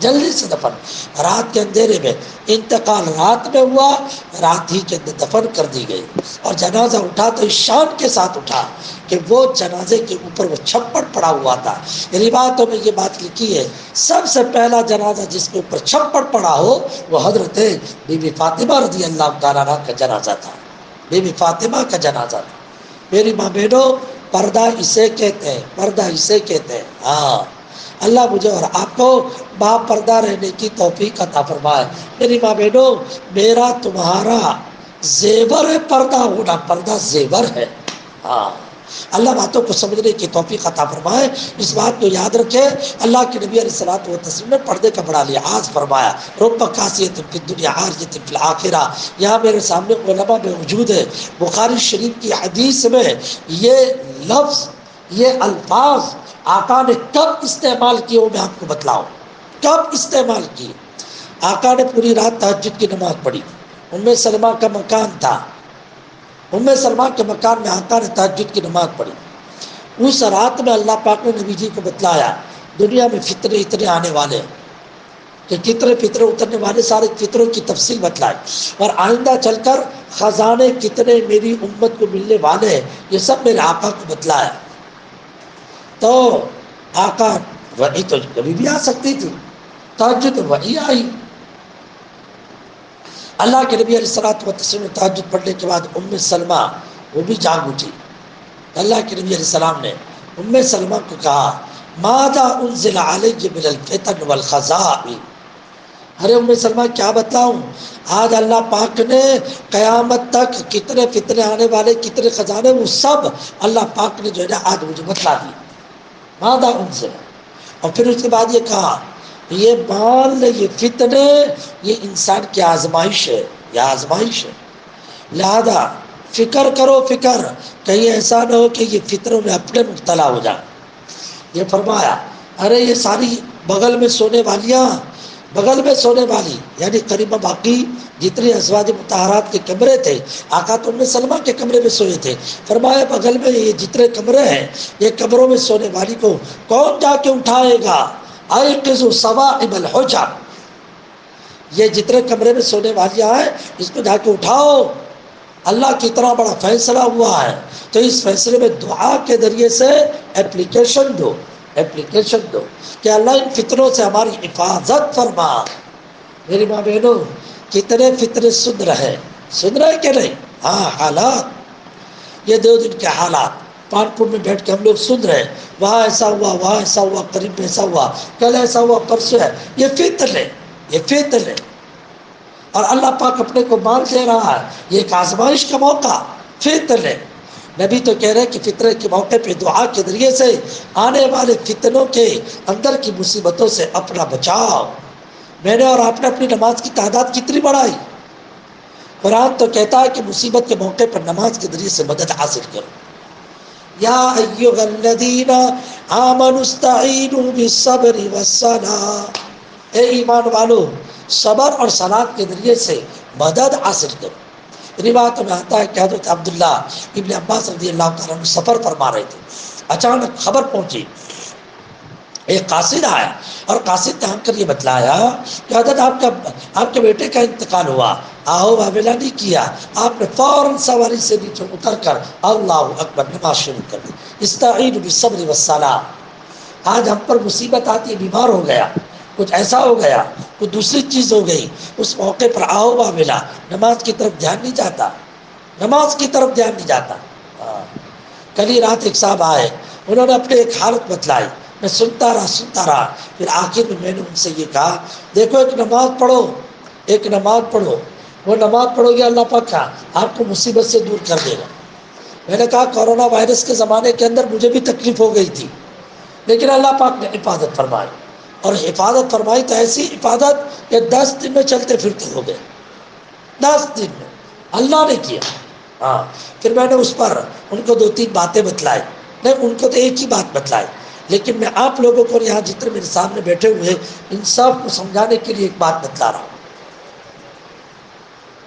جلدی سے دفن، رات کے اندھیرے میں، انتقال رات میں ہوا، رات ہی کے اندر دفن کر دی گئی، اور جنازہ اٹھا تو اس شان کے ساتھ اٹھا کہ وہ جنازے کے اوپر وہ چھپڑ پڑا ہوا تھا، روایتوں میں یہ بات لکھی ہے، سب سے پہلا جنازہ جس کے اوپر چھپڑ پڑا ہو وہ حضرت بی بی فاطمہ رضی اللہ تعالیٰ عنہ کا جنازہ تھا، بی بی فاطمہ کا جنازہ تھا۔ میری ماں بہنوں، پردہ اسے کہتے ہیں، پردہ اسے کہتے ہیں، ہاں، اللہ مجھے اور آپ کو با پردہ رہنے کی توفیق عطا فرمائے۔ میری ماں بہنوں، میرا تمہارا زیور ہے پردہ ہونا، پردہ زیور ہے، ہاں، اللہ باتوں کو سمجھنے کی توفیق عطا فرمائے۔ اس بات کو یاد رکھے، اللہ کے نبی علیہ الصلوۃ والتسلیم نے پردے کا بڑا لحاظ فرمایا، رب کاسیۃ فی الدنیا عاریۃ فی الآخرہ، یہاں میرے سامنے علماء موجود ہے، بخاری شریف کی حدیث میں یہ لفظ، یہ الفاظ آقا نے کب استعمال کیے وہ میں آپ کو بتلاؤں، کب استعمال کیے۔ آقا نے پوری رات تہجد کی نماز پڑھی، ام سلمہ کا مکان تھا، ام سلمہ کے مکان میں آقا نے تہجد کی نماز پڑھی، اس رات میں اللہ پاک نے نبی جی کو بتلایا دنیا میں فتنے اتنے آنے والے کہ کتنے فطرے اترنے والے، سارے فطروں کی تفصیل بتلائی، اور آئندہ چل کر خزانے کتنے میری امت کو ملنے والے ہیں، یہ سب میرے آقا کو بتلایا۔ تو آقا، وحی تو کبھی بھی آ سکتی تھی، تہجد وحی آئی، اللہ کے نبی علیہ الصلوۃ والتسلیم نے تہجد پڑھنے کے بعد ام سلمہ وہ بھی جاگ اٹھی۔ اللہ کے نبی علیہ السلام نے ام سلمہ کو کہا ماذا انزل علیہ من الفتن والخزائن، ارے ام سلمہ کیا بتاؤں، آج اللہ پاک نے قیامت تک کتنے فتنے آنے والے، کتنے خزانے، وہ سب اللہ پاک نے جو ہے نا آج مجھے بتلا دی۔ ماذا انزل، اور پھر اس کے بعد یہ کہا یہ مان لے یہ فتنے یہ انسان کی آزمائش ہے، یہ آزمائش ہے، لہذا فکر کرو، فکر کہیں ایسا نہ ہو کہ یہ فطروں میں اپنے مبتلا ہو جائے۔ یہ فرمایا ارے یہ ساری بغل میں سونے والیاں، بغل میں سونے والی یعنی قریبا باقی جتنے ازواج مطہرات کے کمرے تھے، آقا تو ام سلمہ کے کمرے میں سوئے تھے، فرمایا بغل میں یہ جتنے کمرے ہیں یہ کمروں میں سونے والی کو کون جا کے اٹھائے گا؟ ایقظوا صواحب الحجر، یہ جتنے کمرے میں سونے والیاں ہیں اس کو جا کے اٹھاؤ، اللہ کی اتنا بڑا فیصلہ ہوا ہے، تو اس فیصلے میں دعا کے ذریعے سے اپلیکیشن دو، اپلیکیشن دو کہ اللہ ان فتنوں سے ہماری حفاظت فرما۔ میری ماں بہنوں کتنے فتنے سن رہے کہ نہیں؟ ہاں حالات، یہ 2 دن کے حالات پانپور میں بیٹھ کے ہم لوگ سن رہے ہیں، وہاں ایسا ہوا، وہاں ایسا ہوا، قریب میں ایسا ہوا، کل ایسا ہوا، پرسوں ہے، یہ فتنے، یہ فتنے، اور اللہ پاک اپنے کو مان دے رہا ہے، یہ ایک آزمائش کا موقع، فتنے۔ نبی تو کہہ رہے کہ فطرے کے موقع پہ دعا کے ذریعے سے آنے والے فتنوں کے اندر کی مصیبتوں سے اپنا بچاؤ۔ میں نے اور آپ نے اپنی نماز کی تعداد کتنی بڑھائی؟ قرآن تو کہتا ہے کہ مصیبت کے موقع پر نماز کے ذریعے سے مدد حاصل کرو۔ یا ایھا الذین آمنوا استعینوا بالصبر والصلاۃ، اے ایمان والو صبر اور صلاۃ کے ذریعے سے مدد حاصل کرو۔ روایت میں آتا ہے کہ حضرت عبداللہ ابن عباس رضی اللہ تعالیٰ عنہ سفر فرما رہے تھے، اچانک خبر پہنچی، ایک قاصد آیا اور قاصد نے آ کر یہ بتلایا کہ حضرت آپ کے بیٹے کا انتقال ہوا، آہو بابیلا نہیں کیا، آپ نے فوراً سواری سے نیچے اتر کر اللہ اکبر نماز شروع کر دی۔ استعینوا بالصبر والصلاۃ، آج ہم پر مصیبت آتی ہے، بیمار ہو گیا، کچھ ایسا ہو گیا، کچھ دوسری چیز ہو گئی، اس موقع پر آہو بابیلا نماز کی طرف دھیان نہیں جاتا، نماز کی طرف دھیان نہیں جاتا۔ کل ہی رات ایک صاحب آئے، انہوں نے اپنے ایک حالت بتلائی، میں سنتا رہا، پھر آخر میں نے ان سے یہ کہا دیکھو ایک نماز پڑھو، ایک نماز پڑھو، وہ نماز پڑھو گے اللہ پاک آپ کو مصیبت سے دور کر دے گا۔ میں نے کہا کورونا وائرس کے زمانے کے اندر مجھے بھی تکلیف ہو گئی تھی، لیکن اللہ پاک نے حفاظت فرمائی، اور حفاظت فرمائی تو ایسی حفاظت کہ 10 دن میں چلتے پھرتے ہو گئے، 10 دن میں اللہ نے کیا۔ ہاں پھر میں نے اس پر ان کو 2-3 باتیں بتلائی، نہیں ان کو تو ایک ہی بات بتلائی، لیکن میں آپ لوگوں کو یہاں جتنے میرے سامنے بیٹھے ہوئے ان سب کو سمجھانے کے لیے ایک بات بتلا رہا ہوں۔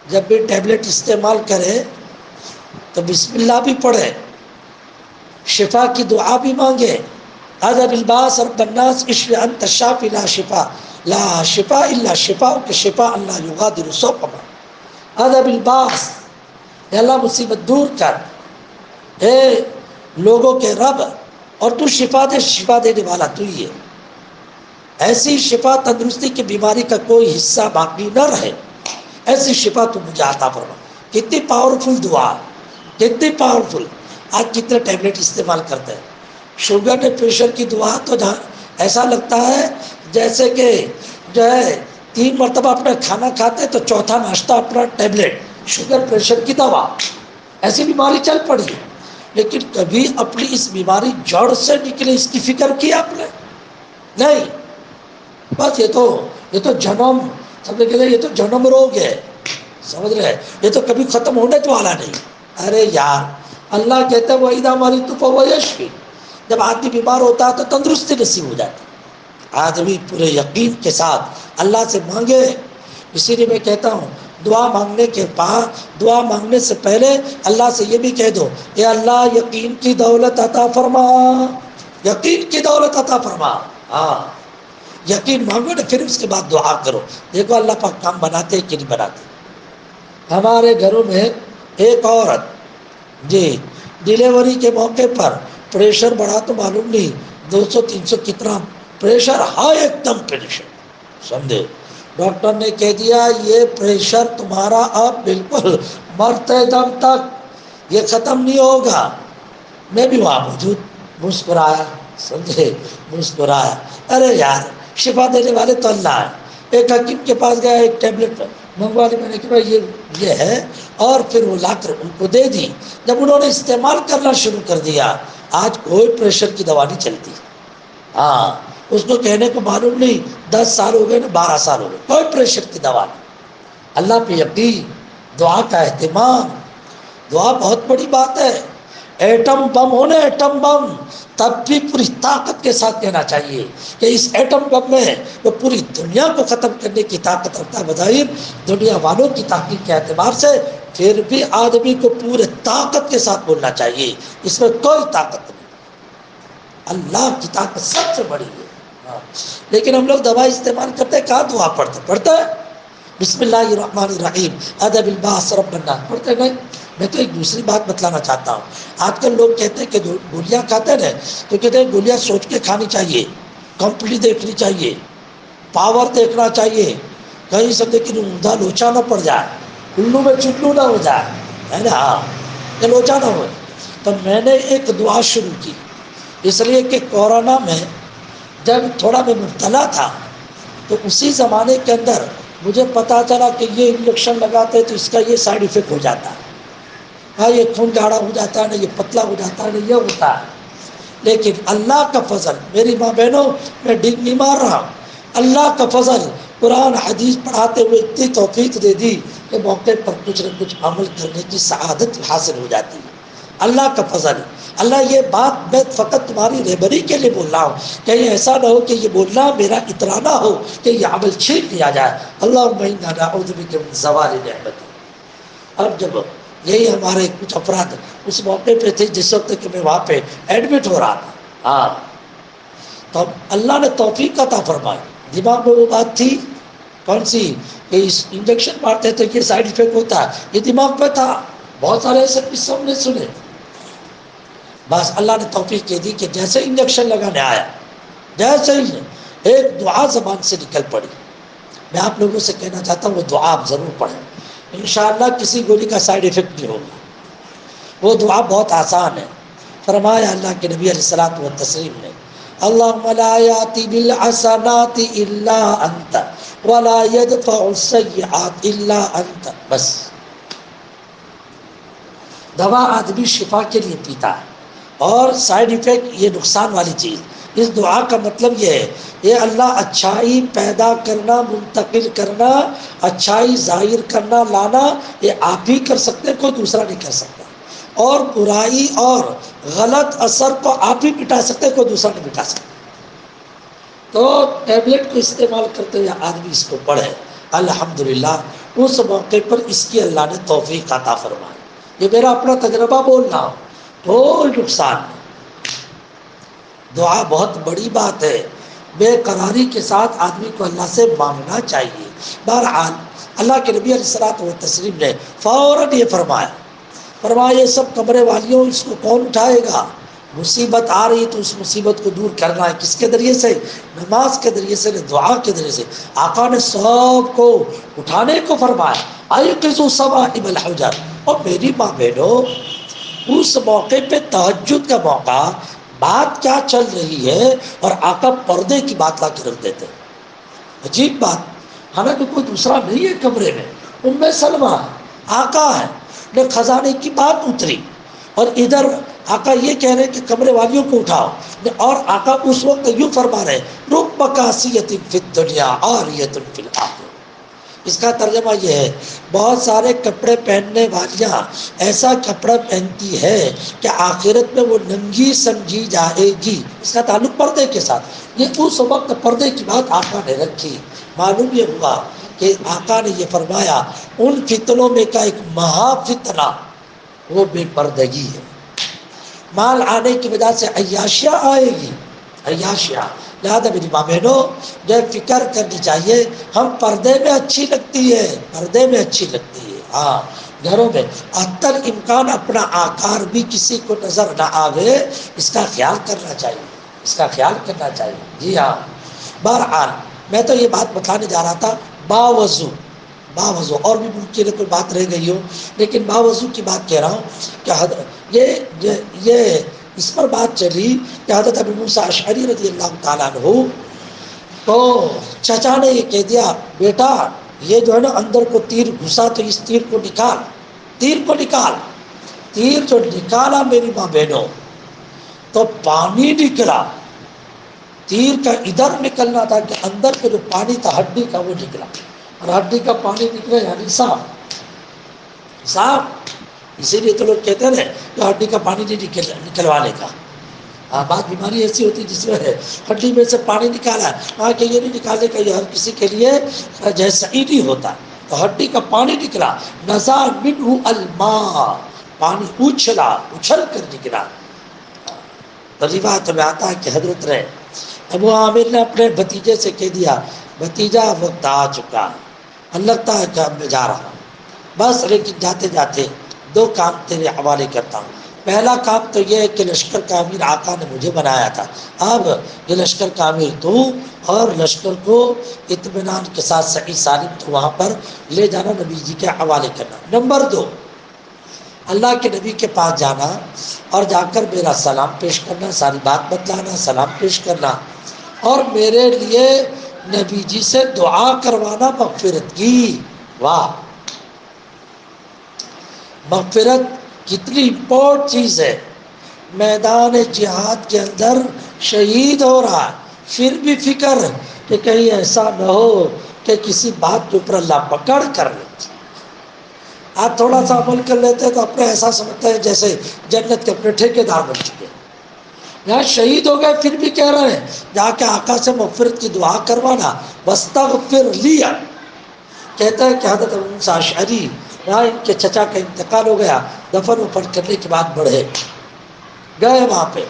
جب بھی ٹیبلٹ استعمال کرے تو بسم اللہ بھی پڑھے، شفا کی دعا بھی مانگے، اذهب الباس رب الناس اشف انت الشافی لا شفاء الا شفاءک شفاء لا یغادر سقما، اذهب الباس، اے اللہ مصیبت دور کر، اے لوگوں کے رب، اور تو شفا دے، شفا دینے والا تو ہی ہے، ایسی شفا تندرستی کی بیماری کا کوئی حصہ باقی نہ رہے، ایسی شفا تو مجھے عطا فرما۔ کتنی پاورفل دعا، کتنی پاورفل۔ آج کتنے ٹیبلٹ استعمال کرتے ہیں، شوگر نے پریشر کی دعا تو ایسا لگتا ہے جیسے کہ جو ہے 3 مرتبہ اپنا کھانا کھاتے تو چوتھا ناشتہ اپنا ٹیبلٹ، شوگر پریشر کی دوا، ایسی بیماری چل پڑی۔ لیکن کبھی اپنی اس بیماری جڑ سے نکلے اس کی فکر کی آپ نے؟ نہیں، بس یہ تو جنم، سمجھ گئے یہ تو جنم روگ ہے، سمجھ رہے، یہ تو کبھی ختم ہونے والا نہیں۔ ارے یار اللہ کہتا ہے وَإِذَا مَرِضْتُ فَهُوَ يَشْفِينِ، جب آدمی بیمار ہوتا ہے تو تندرستی نصیب ہو جاتی ہے۔ آدمی پورے یقین کے ساتھ اللہ سے مانگے، اسی لیے میں کہتا ہوں دعا مانگنے کے بعد، دعا مانگنے سے پہلے اللہ سے یہ بھی کہہ دو اے اللہ یقین کی دولت عطا فرما، یقین کی دولت عطا فرما۔ ہاں یقین مانگو نا، پھر اس کے بعد دعا کرو، دیکھو اللہ پاک کام بناتے کہ نہیں بناتے۔ ہمارے گھروں میں ایک عورت جی ڈیلیوری کے موقع پر پریشر بڑھا تو معلوم نہیں 200-300 کتنا پریشر، ہائی ایک دم پریشر، سمجھے، ڈاکٹر نے کہہ دیا یہ پریشر تمہارا اب بالکل مرتے دم تک یہ ختم نہیں ہوگا. میں بھی وہاں موجود مسکرایا, سمجھے, مسکرایا. ارے یار شفا دینے والے تو اللہ ہے. ایک حکیم کے پاس گیا, ایک ٹیبلٹ منگوا لی میں نے کہ بھائی یہ ہے, اور پھر وہ لا کر ان کو دے دی. جب انہوں نے استعمال کرنا شروع کر دیا, آج کوئی پریشر کی دوا نہیں چلتی. ہاں اس کو کہنے کو معلوم نہیں 10 سال ہو گئے نا 12 سال ہو گئے, کوئی پریشر کی دوا نہیں. اللہ پہ یقین, دعا کا اہتمام. دعا بہت بڑی بات ہے. ایٹم بم ہونے, ایٹم بم, تب بھی پوری طاقت کے ساتھ کہنا چاہیے کہ اس ایٹم بم میں وہ پوری دنیا کو ختم کرنے کی طاقت رکھتا ہے. بظاہر دنیا والوں کی تحقیق کے اعتبار سے پھر بھی آدمی کو پورے طاقت کے ساتھ بولنا چاہیے. اس میں کوئی طاقت نہیں, اللہ کی طاقت سب سے بڑی ہے. لیکن ہم لوگ دوا استعمال کرتے ہیں, کہاں دعا پڑھتے ہیں بسم اللہ الرحمن الرحیم ادب الباس رب الناس پڑھتے نہیں. میں تو ایک دوسری بات بتلانا چاہتا ہوں. آج کل لوگ کہتے ہیں کہ گولیاں کھاتے ہیں تو کہتے ہیں گولیاں سوچ کے کھانی چاہیے, کمپنی دیکھنی چاہیے, پاور دیکھنا چاہیے, کہیں سے لیکن اوندا لوچا نہ پڑ جائے, الو میں چلو نہ ہو جائے, ہے نا, ہاں کہ لوچا نہ ہو. تو میں نے ایک دعا شروع کی, اس لیے کہ کورونا میں جب تھوڑا میں مبتلا تھا تو اسی زمانے کے اندر مجھے پتا چلا کہ یہ انجیکشن لگاتے تو اس کا یہ سائیڈ ایفیکٹ ہو جاتا ہے. ہاں یہ خون گاڑھا ہو جاتا ہے نا, یہ پتلا ہو جاتا ہے نا, یہ ہوتا ہے. لیکن اللہ کا فضل, میری ماں بہنوں میں ڈگ نہیں مار رہا, اللہ کا فضل قرآن حدیث پڑھاتے ہوئے اتنی توفیق دے دی کہ موقع پر کچھ نہ کچھ عمل کرنے کی سعادت حاصل ہو جاتی ہے. اللہ کا فضل. اللہ یہ بات میں فقط تمہاری رہبری کے لیے بول رہا ہوں, کہیں ایسا نہ ہو کہ یہ بولنا میرا اترانا ہو کہ یہ عمل چھین لیا جائے. اللہم انا نعوذ بک من زوال نعمتک. اب جب یہی ہمارے کچھ افراد اس موقع پہ تھے جس وقت کہ میں وہاں پہ ایڈمٹ ہو رہا تھا, ہاں تو اللہ نے توفیق عطا فرمائی. دماغ میں وہ بات تھی کون سی کہ اس انجیکشن مارتے تو یہ سائیڈ افیکٹ ہوتا ہے, یہ دماغ پہ تھا. بہت سارے ایسے قصے ہم نے سنے. بس اللہ نے توفیق کے دی کہ جیسے انجیکشن لگانے آیا, جیسے ہی ایک دعا زبان سے نکل پڑی. میں آپ لوگوں سے کہنا چاہتا ہوں وہ دعا آپ ضرور پڑھیں, انشاءاللہ کسی گولی کا سائیڈ ایفیکٹ نہیں ہوگا. وہ دعا بہت آسان ہے. فرمایا اللہ کے نبی علیہ الصلوۃ والتسلیم نے, اللہم لا یاتی بالحسنات الا انت ولا یدفع السیئات الا انت. بس دوا آدمی شفا کے لیے پیتا ہے, اور سائیڈ ایفیکٹ یہ نقصان والی چیز. اس دعا کا مطلب یہ ہے, یہ اللہ اچھائی پیدا کرنا, منتقل کرنا, اچھائی ظاہر کرنا, لانا, یہ آپ ہی کر سکتے, کوئی دوسرا نہیں کر سکتا. اور برائی اور غلط اثر کو آپ ہی مٹا سکتے, کوئی دوسرا نہیں مٹا سکتا. تو ٹیبلٹ کو استعمال کرتے ہوئے آدمی اس کو پڑھے. الحمدللہ اس موقع پر اس کی اللہ نے توفیق عطا فرمائی. یہ میرا اپنا تجربہ بول رہا ہوں, کوئی نقصان نہیں. دعا بہت بڑی بات ہے. بے قراری کے ساتھ آدمی کو اللہ سے مانگنا چاہیے. بہرحال اللہ کے نبی علیہ الصلوۃ والتسلیم نے فوراً یہ فرمایا یہ سب کمرے والیوں, اس کو کون اٹھائے گا؟ مصیبت آ رہی تو اس مصیبت کو دور کرنا ہے. کس کے ذریعے سے؟ نماز کے ذریعے سے, دعا کے ذریعے سے. آقا نے سب کو اٹھانے کو فرمایا. ایقظوا صواحب الحجر. اور میری ماں بہنوں, اس موقع پہ تہجد کا موقع, بات کیا چل رہی ہے, اور آقا پردے کی بات لا کے رکھ دیتے. عجیب بات, حالانکہ کوئی دوسرا نہیں ہے کمرے میں, ام سلمہ آقا ہے, نے خزانے کی بات اتری, اور ادھر آقا یہ کہہ رہے کہ کمرے والیوں کو اٹھاؤ, اور آقا اس وقت یوں فرما رہے رب کاسیۃ فی الدنیا عاریۃ فی الآخرہ. اس کا ترجمہ یہ ہے, بہت سارے کپڑے پہننے والیاں ایسا کپڑا پہنتی ہے کہ آخرت میں وہ ننگی سمجھی جائے گی. اس کا تعلق پردے کے ساتھ. یہ اس وقت پردے کی بات آقا نے رکھی. معلوم یہ ہوا کہ آقا نے یہ فرمایا ان فتنوں میں کا ایک مہا فتنہ وہ بے پردگی ہے. مال آنے کی وجہ سے عیاشیاں آئے گی, عیاشیاں. لہٰذا میری ماں بہنوں جو فکر کرنی چاہیے, ہم پردے میں اچھی لگتی ہے, پردے میں اچھی لگتی ہے. ہاں گھروں میں حتیٰ امکان اپنا آکار بھی کسی کو نظر نہ آوے, اس کا خیال کرنا چاہیے, اس کا خیال کرنا چاہیے. جی ہاں. بہرحال میں تو یہ بات بتانے جا رہا تھا, باوضو باوضو، اور بھی ممکن ہے کوئی بات رہ گئی ہو، لیکن باوضو کی بات کہہ رہا ہوں کہ یہ اس پر بات چلی کہ حضرت ابو موسیٰ اشعری رضی اللہ تعالیٰ عنہ تو چچا نے یہ کہہ دیا بیٹا یہ جو ہے نا اندر کو تیر گھسا تو اس تیر کو نکال، تیر کو نکال۔ تیر جو نکالا میری ماں بہنوں تو پانی نکلا، تیر کا ادھر نکلنا تھا کہ اندر کے جو پانی تھا ہڈی کا وہ نکلا، اور ہڈی کا پانی نکلا یعنی صاف صاف۔ اسی لیے تو لوگ کہتے ہیں کہ ہڈی کا پانی نہیں نکلوانے کا، بات بیماری ایسی ہوتی جس میں ہڈی میں سے پانی نکالا ہے، وہاں کہ یہ نہیں نکالنے کا، یہ ہر کسی کے لیے جیسے صحیح نہیں ہوتا، تو ہڈی کا پانی نکلا، نزا منہ الماء، پانی اچھلا اچھل کر نکلا۔ روایت میں آتا ہے کہ حضرت نے ابو عامر نے اپنے بھتیجے سے کہہ دیا بھتیجا وقت آ چکا ہے، لگتا ہے کہ اب میں جا رہا ہوں بس، لیکن جاتے جاتے دو کام تیرے حوالے کرتا ہوں۔ پہلا کام تو یہ ہے کہ لشکر کا امیر آقا نے مجھے بنایا تھا، اب یہ لشکر کا امیر تو، اور لشکر کو اطمینان کے ساتھ صحیح سالم تو وہاں پر لے جانا، نبی جی کے حوالے کرنا۔ نمبر 2، اللہ کے نبی کے پاس جانا اور جا کر میرا سلام پیش کرنا، ساری بات بتلانا، سلام پیش کرنا، اور میرے لیے نبی جی سے دعا کروانا مغفرت کی۔ واہ، مغفرت کتنی امپورٹنٹ چیز ہے۔ میدان جہاد کے اندر شہید ہو رہا ہے، پھر بھی فکر کہ کہیں ایسا نہ ہو کہ کسی بات کے اوپر اللہ پکڑ کر لے۔ آپ تھوڑا سا عمل کر لیتے ہیں تو اپنے ایسا سمجھتے ہیں جیسے جنت کے اپنے ٹھیکیدار بن چکے، یہاں شہید ہو گئے پھر بھی کہہ رہے ہیں جا کے آقا سے مغفرت کی دعا کروانا، واستغفر لیا۔ کہتا ہے کہ حضرت ابو موسیٰ اشعری یہاں ان کے چچا کا انتقال ہو گیا، دفن وفن کرنے کے بعد بڑھے گئے وہاں پہ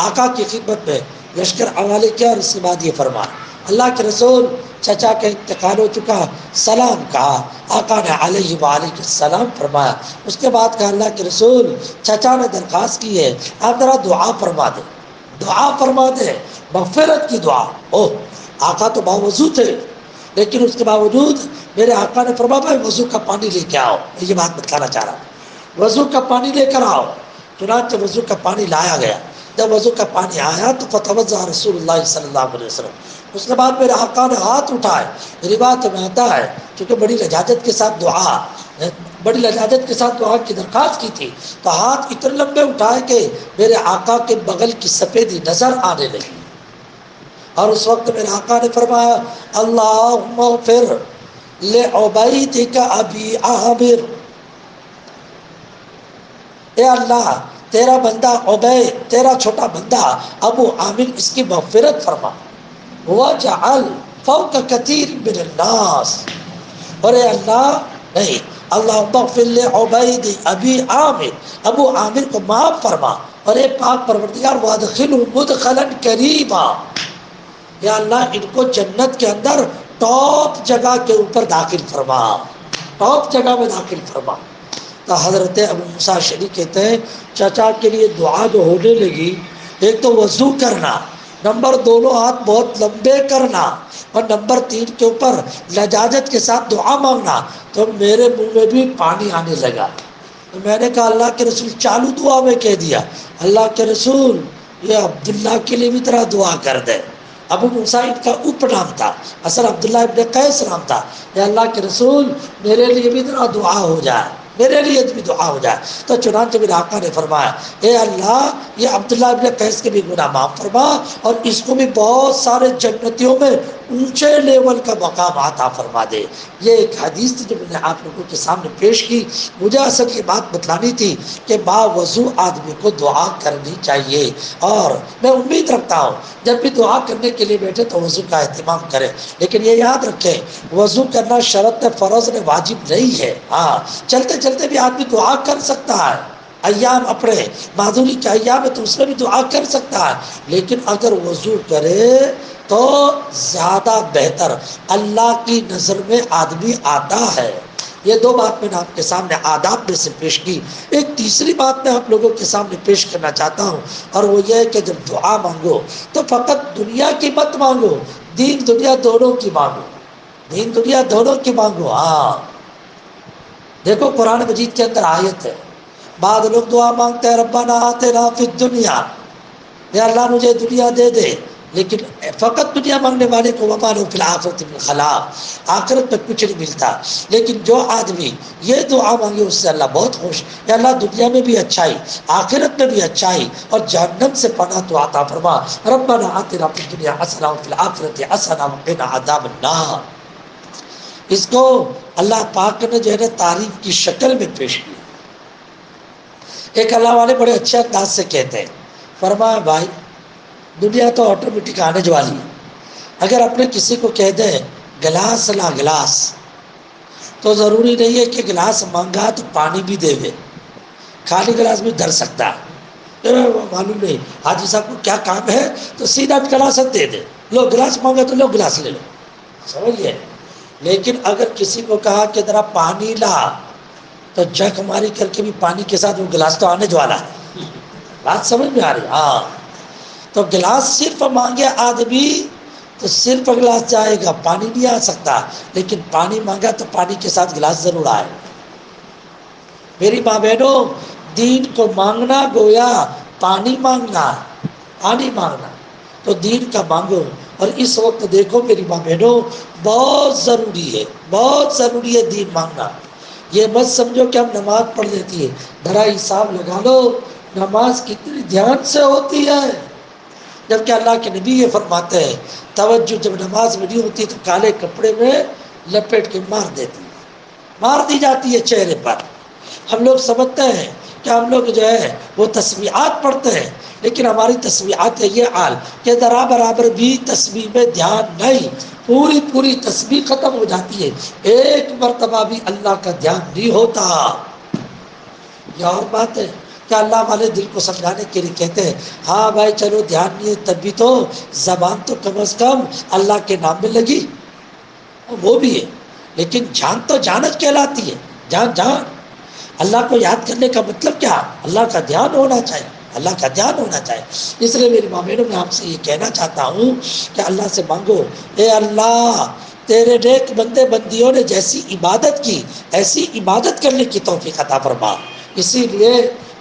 آقا کی خدمت میں، لشکر حوالے کیا، اور اس کے بعد یہ فرمایا اللہ کے رسول چچا کا انتقال ہو چکا، سلام کہا، آقا نے علیہ وآلہ السلام فرمایا۔ اس کے بعد کہا اللہ کے رسول چچا نے درخواست کی ہے آپ ذرا دعا فرما دیں، دعا فرما دیں، مغفرت کی دعا۔ اوہ، آقا تو باوضو تھے، لیکن اس کے باوجود میرے آقا نے فرمایا بھائی وضو کا پانی لے کے آؤ، میں یہ بات بتانا چاہ رہا ہوں، وضو کا پانی لے کر آؤ۔ چنانچہ وضو کا پانی لایا گیا، جب وضو کا پانی آیا تو فتوضا رسول اللہ صلی اللہ علیہ وسلم، اس کے بعد میرے آقا نے ہاتھ اٹھائے، روایت میں آتا ہے کیونکہ بڑی لجاجت کے ساتھ دعا کی درخواست کی تھی، تو ہاتھ اتنے لمبے اٹھائے کہ میرے آقا کے بغل کی سفیدی نظر آنے لگی، اور اس وقت میرے آقا نے فرمایا اللہم اغفر لعبیدک ابی عامر، اے اللہ تیرا بندہ عبید، تیرا چھوٹا بندہ ابو عامر، اس کی مغفرت فرما، وجعل فوق کثیر من الناس، اور اے اللہ نہیں، اللہم اغفر لعبید ابی عامر، ابو عامر کو معاف فرما، اور اے پاک پروردگار وادخلہ مدخلا کریما، یا اللہ ان کو جنت کے اندر ٹاپ جگہ کے اوپر داخل فرما، ٹاپ جگہ میں داخل فرما۔ تو حضرت ابو موسیٰ اشعری کہتے ہیں چچا کے لیے دعا جو ہونے لگی، ایک تو وضو کرنا، نمبر 2 ہاتھ بہت لمبے کرنا، اور نمبر 3 کے اوپر لجاجت کے ساتھ دعا مانگنا، تو میرے منہ میں بھی پانی آنے لگا۔ تو میں نے کہا اللہ کے رسول چالو دعا میں کہہ دیا اللہ کے رسول یہ عبداللہ کے لیے بھی طرح دعا کر دے۔ ابو موسیٰ ان کا اپ نام تھا، اصل عبداللہ ابن قیس نام تھا، یا اللہ کے رسول میرے لیے بھی ذرا دعا ہو جائے، میرے لیے بھی دعا ہو جائے۔ تو چنانچہ میرے آقا نے فرمایا اے اللہ یہ عبداللہ ابن قیس کے بھی گناہ معاف فرما، اور اس کو بھی بہت سارے جنتیوں میں اونچے لیول کا مقام عطا فرما دے۔ یہ ایک حدیث تھی جو میں نے آپ لوگوں کے سامنے پیش کی۔ مجھے اصل یہ بات بتلانی تھی کہ باوضو آدمی کو دعا کرنی چاہیے، اور میں امید رکھتا ہوں جب بھی دعا کرنے کے لیے بیٹھے تو وضو کا اہتمام کریں، لیکن یہ یاد رکھیں وضو کرنا شرط فرض نے واجب نہیں ہے۔ ہاں، چلتے چلتے بھی آدمی دعا کر سکتا ہے، ایام اپنے معذوری کے ایام ہے تو اس میں بھی دعا کر سکتا ہے، لیکن اگر وضو کرے تو زیادہ بہتر اللہ کی نظر میں آدمی آتا ہے۔ یہ 2 بات میں نے آپ کے سامنے آداب میں سے پیش کی۔ ایک تیسری بات میں آپ لوگوں کے سامنے پیش کرنا چاہتا ہوں، اور وہ یہ ہے کہ جب دعا مانگو تو فقط دنیا کی مت مانگو، دین دنیا دونوں کی مانگو، دین دنیا دونوں کی مانگو۔ ہاں، دیکھو قرآن مجید کے اندر آیت ہے، بعض لوگ دعا مانگتے ہیں ربنا آتنا فی الدنیا، یا اللہ مجھے دنیا دے دے، لیکن فقط دنیا مانگنے والے کو وما لہ فی الآخرۃ من خلاق، آخرت میں کچھ نہیں ملتا۔ لیکن جو آدمی یہ دعا مانگے اس سے اللہ بہت خوش، یا اللہ دنیا میں بھی اچھائی، آخرت میں بھی اچھائی، اور جہنم سے پناہ تو عطا فرما، ربنا آتنا فی الدنیا حسنہ وفی الآخرۃ حسنہ وقنا عذاب النار۔ اس کو اللہ پاک نے جو ہے نا تعریف کی شکل میں پیش کیا۔ ایک اللہ والے بڑے اچھے انداز سے کہتے ہیں، فرمایا بھائی دنیا تو آٹومیٹک آنے والی ہے، اگر اپنے کسی کو کہہ دیں گلاس لا گلاس، تو ضروری نہیں ہے کہ گلاس مانگا تو پانی بھی دے دے، خالی گلاس بھی دھر سکتا ہے، معلوم نہیں حاجی صاحب کو کیا کام ہے تو سیدھا گلاس دے دے، لو گلاس مانگا تو لو گلاس لے لو، سمجھیے۔ لیکن اگر کسی کو کہا کہ ذرا پانی لا، تو جگ ہماری کر کے بھی پانی کے ساتھ وہ گلاس تو آنے والا ہے، بات سمجھ میں آ رہی؟ ہاں، تو گلاس صرف مانگے آدمی تو صرف گلاس جائے گا، پانی نہیں آ سکتا، لیکن پانی مانگا تو پانی کے ساتھ گلاس ضرور آئے۔ میری ماں بہنوں، دین کو مانگنا گویا پانی مانگنا، پانی مانگنا، تو دین کا مانگو۔ اور اس وقت دیکھو میری ماں بہنوں، بہت ضروری ہے، بہت ضروری ہے دین مانگنا۔ یہ مت سمجھو کہ ہم نماز پڑھ لیتی ہے، ذرا حساب لگا لو نماز کتنی دھیان سے ہوتی ہے، جبکہ اللہ کے نبی یہ فرماتے ہیں توجہ جب نماز میں نہیں ہوتی تو کالے کپڑے میں لپیٹ کے مار دی جاتی ہے چہرے پر۔ ہم لوگ سمجھتے ہیں کہ ہم لوگ جو ہے وہ تسبیحات پڑھتے ہیں، لیکن ہماری تسبیحات کا یہ حال کہ ذرا برابر بھی تسبیح میں دھیان نہیں، پوری تسبیح ختم ہو جاتی ہے، ایک مرتبہ بھی اللہ کا دھیان نہیں ہوتا۔ یہ اور بات ہے کہ اللہ والے دل کو سمجھانے کے لیے کہتے ہیں ہاں بھائی چلو دھیان نہیں ہے تب بھی تو زبان تو کم از کم اللہ کے نام میں لگی، وہ بھی ہے، لیکن جان تو جانت کہلاتی ہے، جان اللہ کو یاد کرنے کا مطلب کیا؟ اللہ کا دھیان ہونا چاہیے، اللہ کا دھیان ہونا چاہیے۔ اس لیے میری ماں بہنوں میں آپ سے یہ کہنا چاہتا ہوں کہ اللہ سے مانگو، اے اللہ تیرے نیک بندے بندیوں نے جیسی عبادت کی ایسی عبادت کرنے کی توفیق عطا فرما۔ اسی لیے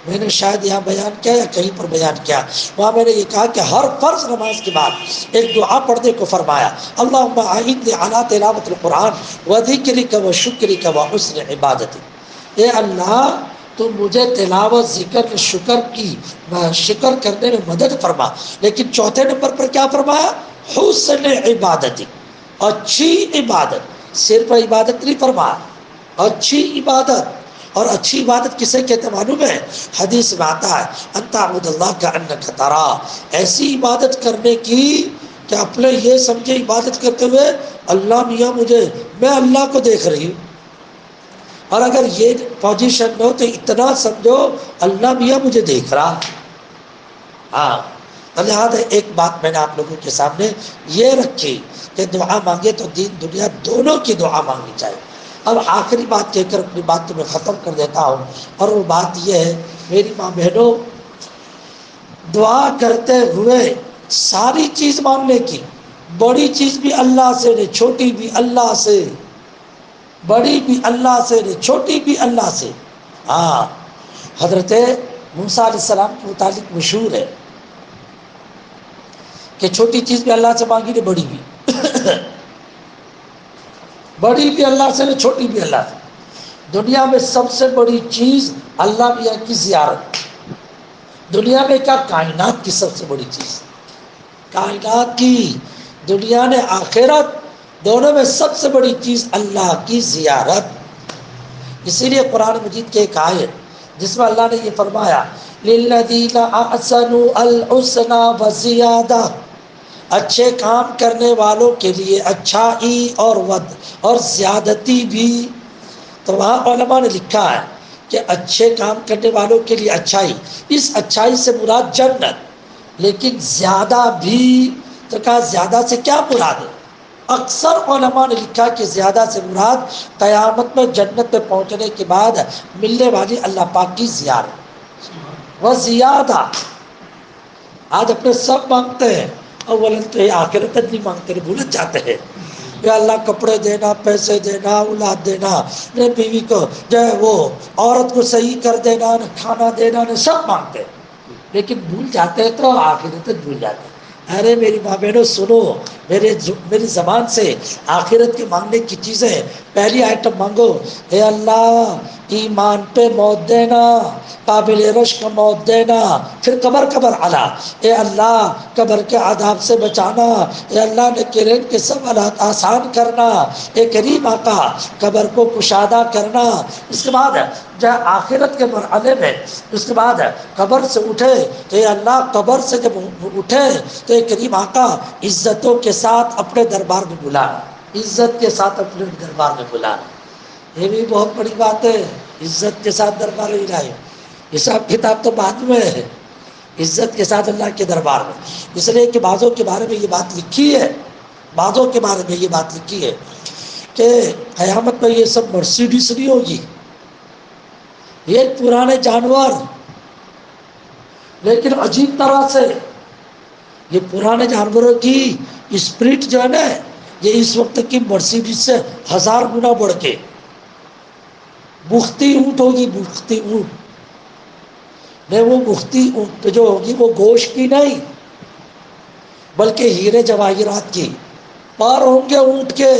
میں نے شاید یہاں بیان کیا یا کہیں پر بیان کیا، وہاں میں نے یہ کہا کہ ہر فرض نماز کے بعد ایک دعا پڑھنے کو فرمایا، اللہم اعنی علی تلاوت القرآن وذکرک وشکرک وحسن عبادتک۔ اے اللہ تو مجھے تلاوت ذکر شکر کرنے میں مدد فرما، لیکن چوتھے نمبر پر کیا فرمایا؟ حسن عبادتک، اچھی عبادت، صرف عبادت نہیں فرمایا، اچھی عبادت۔ اور اچھی عبادت کسے کہتے ہیں معلوم ہے؟ حدیث میں آتا ہے ان تعبد اللہ کانک تراہ، ایسی عبادت کرنے کی کہ اپنے یہ سمجھے عبادت کرتے ہوئے اللہ میاں میں اللہ کو دیکھ رہی ہوں، اور اگر یہ پوزیشن ہو تو اتنا سمجھو اللہ میاں مجھے دیکھ رہا۔ ہاں، لہٰذا ایک بات میں نے آپ لوگوں کے سامنے یہ رکھی کہ دعا مانگے تو دین دنیا دونوں کی دعا مانگنی چاہیے۔ اب آخری بات کہہ کر اپنی بات تو میں ختم کر دیتا ہوں، اور وہ بات یہ ہے میری ماں بہنوں، دعا کرتے ہوئے ساری چیز مانگنے کی، بڑی چیز بھی اللہ سے نہیں، چھوٹی بھی اللہ سے، بڑی بھی اللہ سے نہیں، چھوٹی بھی اللہ سے۔ ہاں، حضرت موسیٰ علیہ السلام کے متعلق مشہور ہے کہ چھوٹی چیز بھی اللہ سے مانگی نے، بڑی بھی بڑی بھی اللہ سے نے، چھوٹی بھی اللہ سے۔ دنیا میں سب سے بڑی چیز اللہ میاں کی زیارت، دنیا میں کیا کائنات کی سب سے بڑی چیز، کائنات کی، دنیا نے آخرت دونوں میں سب سے بڑی چیز اللہ کی زیارت۔ اسی لیے قرآن مجید کے ایک آیت جس میں اللہ نے یہ فرمایا للذین احسنوا الحسنی وزیادہ، اچھے کام کرنے والوں کے لیے اچھائی اور زیادتی بھی۔ تو وہاں علماء نے لکھا ہے کہ اچھے کام کرنے والوں کے لیے اچھائی، اس اچھائی سے مراد جنت، لیکن زیادہ بھی، تو کہا زیادہ سے کیا مراد ہے؟ اکثر علماء نے لکھا کہ زیادہ سے مراد قیامت میں جنت میں پہنچنے کے بعد ملنے والی اللہ پاک کی زیارت۔ وہ زیادہ آج اپنے سب مانگتے ہیں، اولاً تو یہ آخرت نہیں مانگتے، بھول جاتے ہیں، یا اللہ کپڑے دینا، پیسے دینا، اولاد دینا، نہ بیوی کو جو ہے وہ عورت کو صحیح کر دینا، نہ کھانا دینا، نہ سب مانگتے ہیں، لیکن بھول جاتے ہیں تو آخرت بھول جاتے ہیں۔ ارے میری ماں بہنوں سنو، میری زبان سے آخرت کے مانگنے کی چیزیں، پہلی آئٹم مانگو، اے اللہ ایمان پہ موت دینا، قابل رشک موت دینا، پھر قبر علا، اے اللہ قبر کے عذاب سے بچانا، اے اللہ نے کرین کے سوالات آسان کرنا، اے کریم آقا قبر کو کشادہ کرنا۔ اس کے بعد جب آخرت کے مرحلے میں، اس کے بعد قبر سے اٹھے، اے اللہ قبر سے جب اٹھے تو اے کریم آقا عزتوں کے ساتھ اپنے دربار میں بلانا، عزت کے ساتھ اپنے دربار میں بلانا۔ یہ بھی بہت بڑی بات ہے، عزت کے ساتھ دربار میں لائے۔ حساب کتاب تو بعد میں ہے، عزت کے ساتھ اللہ کے دربار میں۔ اس لیے کہ بعضوں کے بارے میں یہ بات لکھی ہے، بعضوں کے بارے میں یہ بات لکھی ہے کہ قیامت میں یہ سب مرسیڈیز نہیں ہوگی، یہ پرانے جانور، لیکن عجیب طرح سے یہ پرانے جانوروں کی اسپرٹ جو ہے نا، یہ اس وقت کی مرسیڈیز سے 1000 گنا بڑھ کے بختی اونٹ ہوگی، بختی اونٹ نہیں، وہ بختی اونٹ جو ہوگی وہ گوشت کی نہیں بلکہ ہیرے جواہرات کی، پار ہوں گے اونٹ کے۔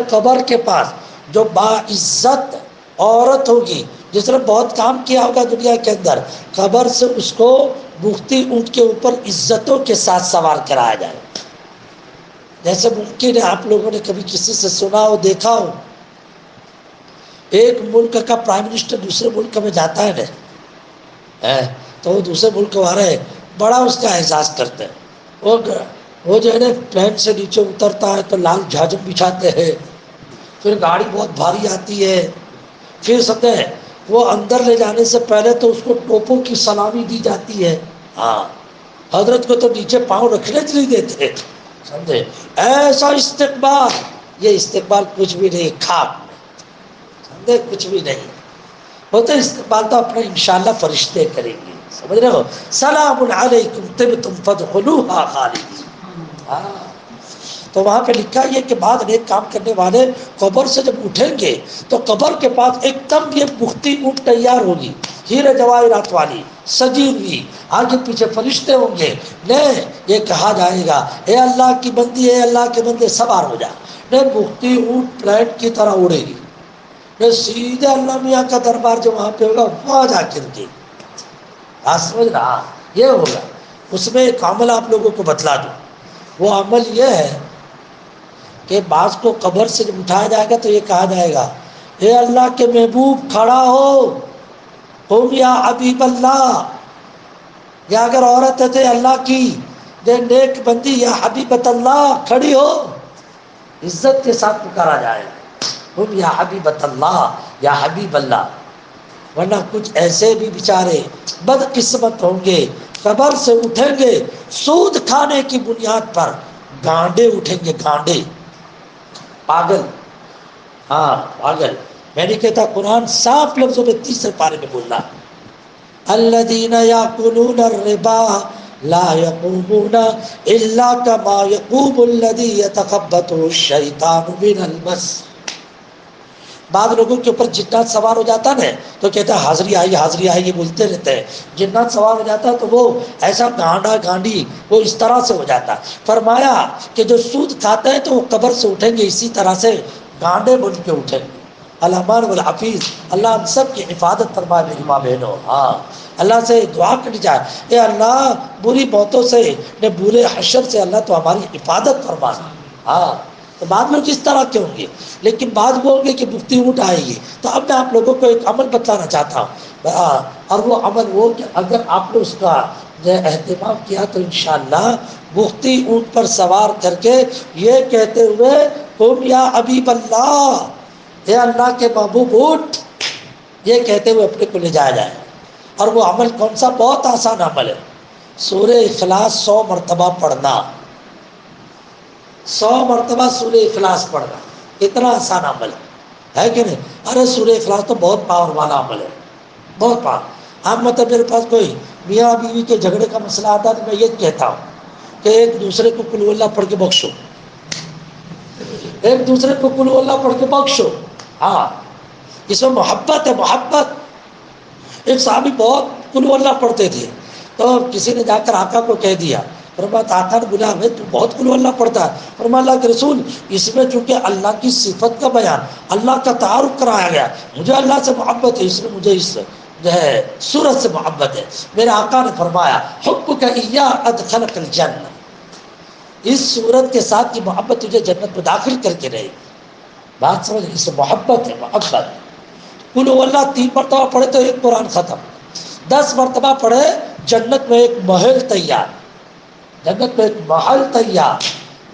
قبر کے پاس جو باعزت عورت ہوگی، جس نے بہت کام کیا ہوگا دنیا کے اندر، قبر سے اس کو بختی اونٹ کے اوپر عزتوں کے ساتھ سوار کرایا جائے۔ جیسے ممکن ہے آپ لوگوں نے کبھی کسی سے سنا ہو، دیکھا ہو، ایک ملک کا پرائم منسٹر دوسرے ملک میں جاتا ہے نا، تو وہ دوسرے ملک والے بڑا اس کا احساس کرتے ہیں، وہ جو ہے نا پلین سے نیچے اترتا ہے تو لال جھاجم بچھاتے ہیں، پھر گاڑی بہت بھاری آتی ہے، پھر سمجھے وہ اندر لے جانے سے پہلے تو اس کو ٹوپوں کی سلامی دی جاتی ہے۔ ہاں، حضرت کو تو نیچے پاؤں رکھنے نہیں دیتے، سمجھے، ایسا استقبال، یہ استقبال کچھ بھی نہیں، کھاک میں، سمجھے، کچھ بھی نہیں وہ تو استقبال تو اپنے انشاءاللہ فرشتے کریں گے، سمجھ رہے ہو، سلام علیکم طبتم فادخلوها خالدین۔ ہاں، تو وہاں پہ لکھا یہ کہ بعد نیک کام کرنے والے قبر سے جب اٹھیں گے تو قبر کے پاس ایک دم یہ بختی اونٹ تیار ہوگی، ہیرے جواہرات والی، سجی ہوئی، آگے پیچھے فرشتے ہوں گے، نہیں یہ کہا جائے گا اے اللہ کی بندی، اے اللہ کے بندے سوار ہو جا، نہیں بختی اونٹ پلیٹ کی طرح اڑے گی، نہیں سیدھے اللہ میاں کا دربار جو وہاں پہ ہوگا وہاں جا کر کے سمجھ رہا یہ ہوگا۔ اس میں ایک عمل آپ لوگوں کو بتلا دوں، وہ عمل یہ ہے کہ بعض کو قبر سے جب اٹھایا جائے گا تو یہ کہا جائے گا اے اللہ کے محبوب کھڑا ہو یا حبیب اللہ، یا اگر عورت ہے اللہ کی نیک بندی یا حبیبت اللہ، کھڑی ہو، عزت کے ساتھ پکارا جائے گا یا حبیبت اللہ، یا حبیب اللہ۔ ورنہ کچھ ایسے بھی بیچارے بدقسمت ہوں گے، قبر سے اٹھیں گے سود کھانے کی بنیاد پر، گانڈے اٹھیں گے، گانڈے، پاگل، ہاں پاگل۔ میں نے کہتا قرآن صاف لفظوں میں تیسرے پارے میں بولنا، الذین یاکلون الربا لا یقومون الا کما یقوم الذی یتخبطہ الشیطان من المس۔ بعض لوگوں کے اوپر جنات سوار ہو جاتا نا تو کہتا ہے حاضری آئی، حاضری آئی، یہ بولتے رہتے ہیں، جنات سوار ہو جاتا تو وہ ایسا گانڈا گانڈی وہ اس طرح سے ہو جاتا۔ فرمایا کہ جو سود کھاتے ہیں تو وہ قبر سے اٹھیں گے اسی طرح سے، گانڈے بن کے اٹھیں گے۔ الامان والحفیظ، اللہ ہم سب کی حفاظت فرمائے میری ماں بہنوں۔ ہاں، اللہ سے دعا کرنی چاہے، اے اللہ بری موتوں سے، نے برے حشر سے اللہ تو ہماری حفاظت فرما۔ ہاں، تو بعد میں کس طرح کے ہوں گے، لیکن بعد وہ ہوں گے کہ مفتی اونٹ آئے گی۔ تو اب میں آپ لوگوں کو ایک عمل بتلانا چاہتا ہوں، اور وہ عمل وہ کہ اگر آپ نے اس کا اہتمام کیا تو انشاءاللہ مفتی اونٹ پر سوار کر کے یہ کہتے ہوئے قم یا حبیب اللہ، اے اللہ کے محبوب اونٹ، یہ کہتے ہوئے اپنے کو لے جایا جائے۔ اور وہ عمل کون سا؟ بہت آسان عمل ہے، سورہ اخلاص 100 مرتبہ پڑھنا، 100 مرتبہ سورہ اخلاص پڑھنا، اتنا آسان عمل ہے کہ نہیں؟ ارے سورہ اخلاص تو بہت پاور والا عمل ہے، بہت پاور۔ اب مطلب میرے پاس کوئی میاں بیوی کے جھگڑے کا مسئلہ آتا ہے تو میں یہ کہتا ہوں کہ ایک دوسرے کو قل ہو اللہ پڑھ کے بخشو، ایک دوسرے کو قل اللہ پڑھ کے بخشو. ہاں اس میں محبت ہے، محبت. ایک صحابی بہت قل اللہ پڑھتے تھے، تو کسی نے جا کر آقا کو کہہ دیا، فرمایا آقا نے بولا ہمیں تو بہت قل اللہ پڑھتا ہے. فرمایا اللہ کے رسول اس میں چونکہ اللہ کی صفت کا بیان، اللہ کا تعارف کرایا گیا، مجھے اللہ سے محبت ہے، اس لیے مجھے اس جو ہے سورت سے محبت ہے. میرے آقا نے فرمایا حبک ایاہ ادخلک الجنہ، اس سورت کے ساتھ کی محبت تجھے جنت میں داخل کر کے رہے. بات سمجھ، اس سے محبت ہے، محبت. قل اللہ 3 مرتبہ پڑھے تو ایک قرآن ختم، 10 مرتبہ پڑھے جنت میں ایک محل تیار، جنت میں ایک محل تیار.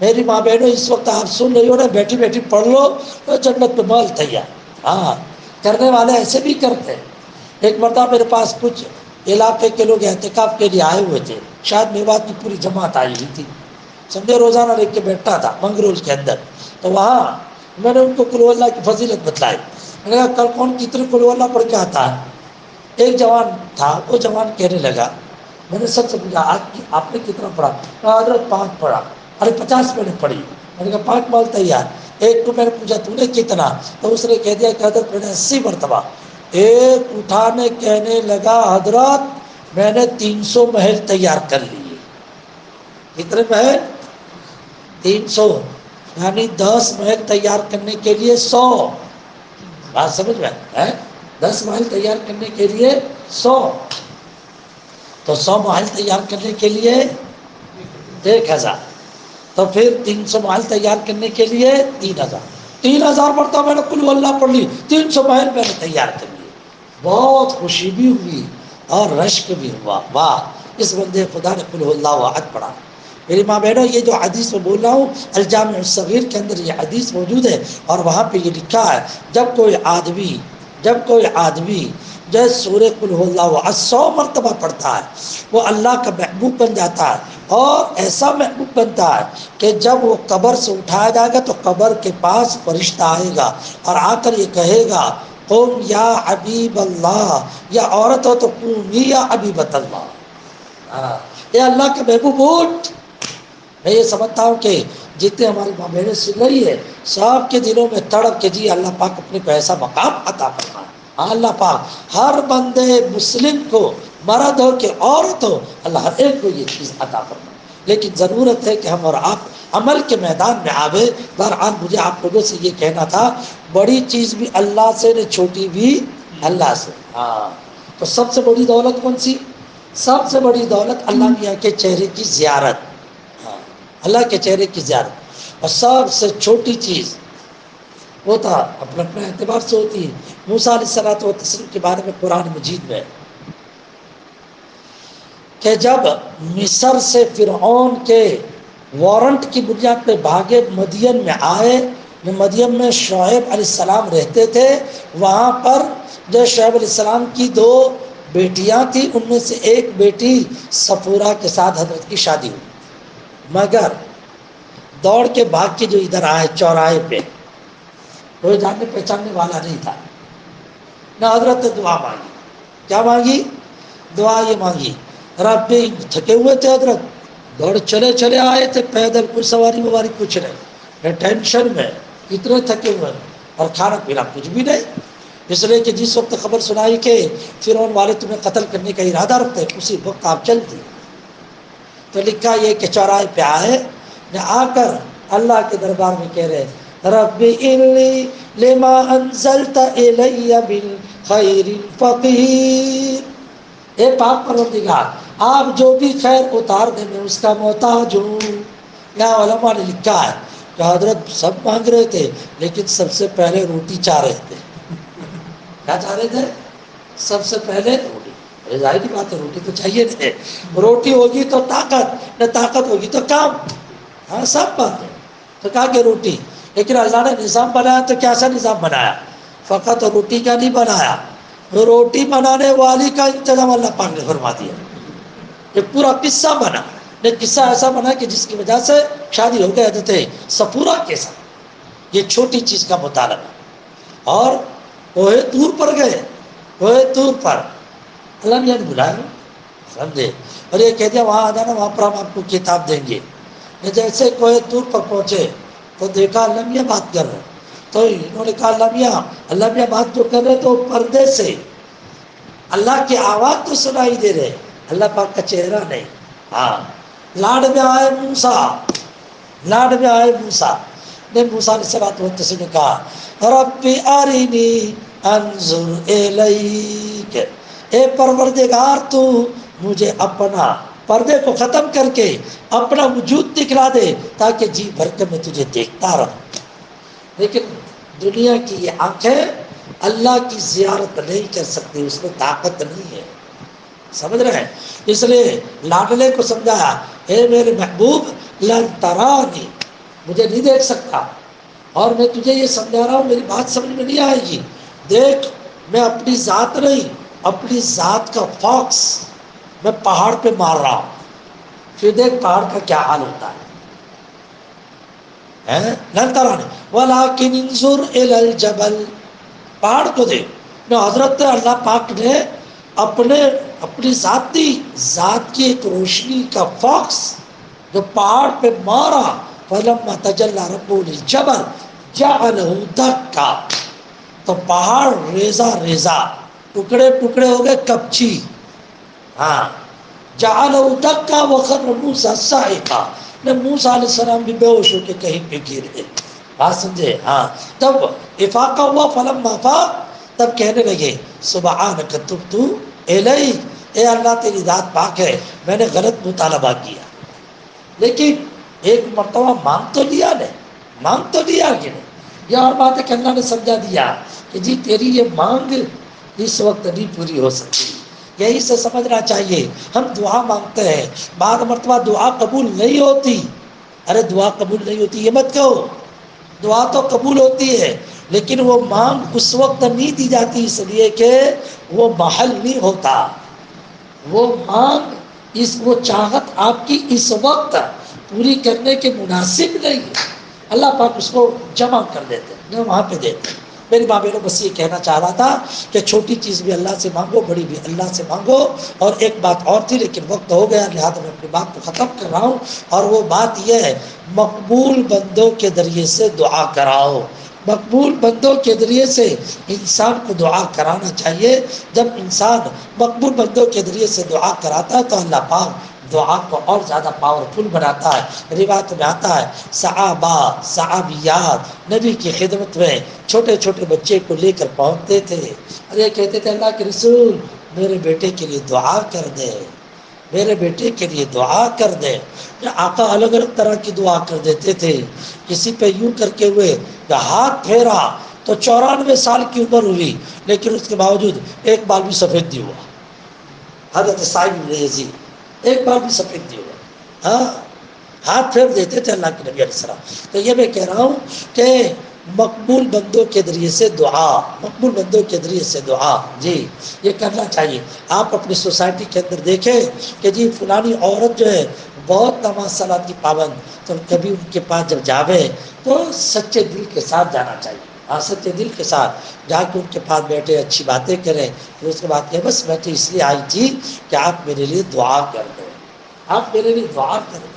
میری ماں بہنوں اس وقت آپ سن رہی ہو نا، بیٹھی بیٹھی پڑھ لو تو جنت میں محل تیار. ہاں کرنے والے ایسے بھی کرتے ہیں. ایک مرتبہ میرے پاس کچھ علاقے کے لوگ اعتکاف کے لیے آئے ہوئے تھے، شاید میوات کی پوری جماعت آئی ہوئی تھی، سمجھے روزانہ لے کے بیٹھتا تھا منگرول کے اندر. تو وہاں میں نے ان کو قل اللہ کی فضیلت بتلائی. میں نے کہا کل کون کتنے قل اللہ پڑھ کے آتا ہے؟ ایک جوان تھا، وہ جوان کہنے لگا، میں نے سب سے پوچھا آپ نے کتنا پڑھا؟ کہا حضرت 5 پڑھا. ارے 50 میں نے پڑھی. میں نے کہا 5 مال تیار. ایک کو میں نے پوچھا تو نے کتنا؟ تو اس نے کہہ دیا کہ حضرت میں نے 80 مرتبہ. ایک اٹھانے کہنے لگا حضرت میں نے 300 محل تیار کر لیے. کتنے محل؟ 300. یعنی 10 محل تیار کرنے کے لیے 100. بات سمجھ میں ہے؟ 10 محل تیار کرنے کے لیے 100. تو 100 محل تیار کرنے کے لیے 1000. تو پھر 300 محل تیار کرنے کے لیے 3000. 3000 مرتبہ میں نے قل اللہ پڑھ لی، 300 محل میں نے تیار کر لیے. بہت خوشی بھی ہوئی اور رشک بھی ہوا. واہ، اس بندے خدا نے قل اللہ احد پڑھا. میری ماں بہنوں یہ جو حدیث میں بول رہا ہوں الجامع الصغیر کے اندر یہ حدیث موجود ہے، اور وہاں پہ یہ لکھا ہے جب کوئی آدمی جو سورہ قل اللہ احد 100 مرتبہ پڑھتا ہے وہ اللہ کا محبوب بن جاتا ہے. اور ایسا محبوب بنتا ہے کہ جب وہ قبر سے اٹھایا جائے گا تو قبر کے پاس فرشتہ آئے گا اور آ کر یہ کہے گا قم یا حبیب اللہ، یا عورت ہو تو قومی یا حبیبت اللہ. اے اللہ کے محبوب اٹھ. میں یہ سمجھتا ہوں کہ جتنے ہماری ماں بہنیں سن رہی ہے سب کے دلوں میں تڑپ کے جی اللہ پاک اپنے کو ایسا مقام عطا فرمائے. ہاں اللہ پاک ہر بندے مسلم کو، مرد ہو کہ عورت ہو، اللہ ہر ایک کو یہ چیز عطا فرمائے. لیکن ضرورت ہے کہ ہم اور آپ عمل کے میدان میں آوے. بہرحال مجھے آپ لوگوں سے یہ کہنا تھا بڑی چیز بھی اللہ سے نے، چھوٹی بھی اللہ سے. ہاں تو سب سے بڑی دولت کون سی؟ سب سے بڑی دولت اللہ میاں کے چہرے کی زیارت. ہاں اللہ کے چہرے کی زیارت. اور سب سے چھوٹی چیز وہ تھا اپنے اپنے اعتبار سے ہوتی ہے. موسیٰ علیہ الصلوۃ والتسلیم کے بارے میں قرآن مجید میں کہ جب مصر سے فرعون کے وارنٹ کی بنیاد پہ بھاگے مدین میں آئے، مدین میں شعیب علیہ السلام رہتے تھے. وہاں پر جو شعیب علیہ السلام کی 2 بیٹیاں تھیں، ان میں سے ایک بیٹی صفورہ کے ساتھ حضرت کی شادی ہوئی. مگر دوڑ کے بھاگ کے جو ادھر آئے چوراہے پہ، کوئی جاننے پہچاننے والا نہیں تھا. نہ حضرت نے دعا مانگی. کیا مانگی؟ دعا یہ مانگی رب، تھکے ہوئے تھے حضرت، دوڑ چلے آئے تھے پیدل، کوئی سواری وواری کچھ نہیں، ٹینشن میں اتنے تھکے ہوئے، اور کھانا پینا کچھ بھی نہیں. اس لیے کہ جس وقت خبر سنائی کہ فرعون والے تمہیں قتل کرنے کا ارادہ رکھتے ہیں اسی وقت آپ چل دی. تو لکھا یہ کہ چوراہے پہ آئے، آ کر اللہ کے دربار میں کہہ رہے رب انی لما انزلت الی من خیر فقیر. اے پاک پروردگار آپ جو بھی خیر اتار دیں میں اس کا محتاج ہوں. یہاں علماء نے لکھا ہے کہ حضرت سب مانگ رہے تھے لیکن سب سے پہلے روٹی چاہ رہے تھے. کیا چاہ رہے تھے؟ سب سے پہلے روٹی. ظاہر کی بات ہے روٹی تو چاہیے تھے. روٹی ہوگی تو طاقت، نہ طاقت ہوگی تو کام. ہاں سب بات ہے. تو کہا کہ روٹی، لیکن اللہ نے نظام بنایا تو کیسا نظام بنایا؟ فقط روٹی کا نہیں بنایا، روٹی بنانے والی کا انتظام اللہ پاک نے فرما دیا. یہ پورا قصہ بنا. یہ قصہ ایسا بنا کہ جس کی وجہ سے شادی ہو گئی حضرت صفورہ کے ساتھ. یہ چھوٹی چیز کا مطالبہ. اور کوہ طور پر گئے، کوہ طور پر اللہ نے بلایا سمجھے، اور یہ کہہ دیا وہاں آ جانا، وہاں پر ہم آپ کو کتاب دیں گے. جیسے کوہ طور پر پہنچے تو دیکھا اللہ میاں بات کر رہے، تو انہوں نے کہا اللہ میاں بات جو کر رہے تو پردے سے اللہ کی آواز تو سنائی دے رہے، اللہ پاک کا چہرہ نہیں۔ ہاں، لاڈ میں آئے موسیٰ نے موسیٰ علیہ الصلوۃ والتسلیم نے کہا رب ارنی انظر الیک، اے پروردگار تو مجھے اپنا پردے کو ختم کر کے اپنا وجود دکھلا دے تاکہ جی بھر کے میں تجھے دیکھتا رہوں۔ لیکن دنیا کی یہ آنکھیں اللہ کی زیارت نہیں کر سکتی، اس میں طاقت نہیں ہے، سمجھ رہے ہیں؟ اس لیے لاڈلے کو سمجھایا اے میرے محبوب لن ترانی، مجھے نہیں دیکھ سکتا، اور میں تجھے یہ سمجھا رہا ہوں، میری بات سمجھ میں نہیں آئے گی، دیکھ میں اپنی ذات نہیں، اپنی ذات کا فوکس میں پہاڑ پہ مار رہا ہوں، پھر دیکھ پہاڑ کا کیا حال ہوتا ہے۔ لن ترانی ولکن انظر الی الجبل، پہاڑ کو دیکھ۔ میں حضرت اللہ پاک نے اپنی ذات کی ایک روشنی کا فوکس جو پہاڑ پہ مارا، فلما تجلی ربہ للجبل جعلہ دکا، تو پہاڑ ریزہ ریزہ ٹکڑے ٹکڑے ہو گئے کپچی۔ ہاں، جعلہ دکا وخر موسیٰ صاعقا، نے موسیٰ علیہ السلام بھی بے ہوش ہو کے کہیں پہ گر گئے۔ بات سمجھے؟ ہاں، تب افاقہ ہوا، فلما افاق، تب کہنے لگے سبحانک تبت الیک، اے اللہ تیری ذات پاک ہے، میں نے غلط مطالبہ کیا۔ لیکن ایک مرتبہ مانگ تو لیا کہ نہیں؟ یہ اور بات ہے کہ اللہ نے سمجھا دیا کہ جی تیری یہ مانگ اس وقت نہیں پوری ہو سکتی، یہی سے سمجھنا چاہیے۔ ہم دعا مانگتے ہیں، بعض مرتبہ دعا قبول نہیں ہوتی، ارے دعا قبول نہیں ہوتی یہ مت کہو، دعا تو قبول ہوتی ہے، لیکن وہ مانگ اس وقت نہیں دی جاتی، اس لیے کہ وہ محل نہیں ہوتا، وہ مانگ وہ چاہت آپ کی اس وقت پوری کرنے کے مناسب نہیں ہے، اللہ پاک اس کو جمع کر دیتے ہیں، وہاں پہ دیتے ہیں۔ میری ماں بہنوں بس یہ کہنا چاہ رہا تھا کہ چھوٹی چیز بھی اللہ سے مانگو، بڑی بھی اللہ سے مانگو۔ اور ایک بات اور تھی لیکن وقت ہو گیا، لہٰذا میں اپنی بات کو ختم کر رہا ہوں، اور وہ بات یہ ہے مقبول بندوں کے ذریعے سے دعا کراؤ۔ مقبول بندوں کے ذریعے سے انسان کو دعا کرانا چاہیے۔ جب انسان مقبول بندوں کے ذریعے سے دعا کراتا ہے تو اللہ پاک دعا کو اور زیادہ پاورفل بناتا ہے۔ روایت میں آتا ہے صحابیات نبی کی خدمت میں چھوٹے چھوٹے بچے کو لے کر پہنچتے تھے اور یہ کہتے تھے اللہ کے رسول میرے بیٹے کے لیے دعا کر دے، میرے بیٹے کے لیے دعا کر دے۔ آقا الگ الگ طرح کی دعا کر دیتے تھے، کسی پہ یوں کر کے ہوئے کہ ہاتھ پھیرا تو 94 سال کی عمر ہوئی لیکن اس کے باوجود ایک بال بھی سفید نہیں ہوا۔ حضرت صاحب بن یزید ایک بال بھی سفید نہیں ہوا، ہاں ہاتھ پھیر دیتے تھے اللہ کے نبی علیہ السلام۔ تو یہ میں کہہ رہا ہوں کہ مقبول بندوں کے ذریعے سے دعا، مقبول بندوں کے ذریعے سے دعا، جی یہ کرنا چاہیے۔ آپ اپنی سوسائٹی کے اندر دیکھیں کہ جی فلانی عورت جو ہے بہت نماز صلاۃ کی پابند، تو کبھی ان کے پاس جب جاوے تو سچے دل کے ساتھ جانا چاہیے، ہاں سچے دل کے ساتھ جا کے ان کے پاس بیٹھے اچھی باتیں کریں، پھر اس کے بعد کہ بس میں تو اس لیے آئی تھی کہ آپ میرے لیے دعا کر دو، آپ میرے لیے دعا کر دو۔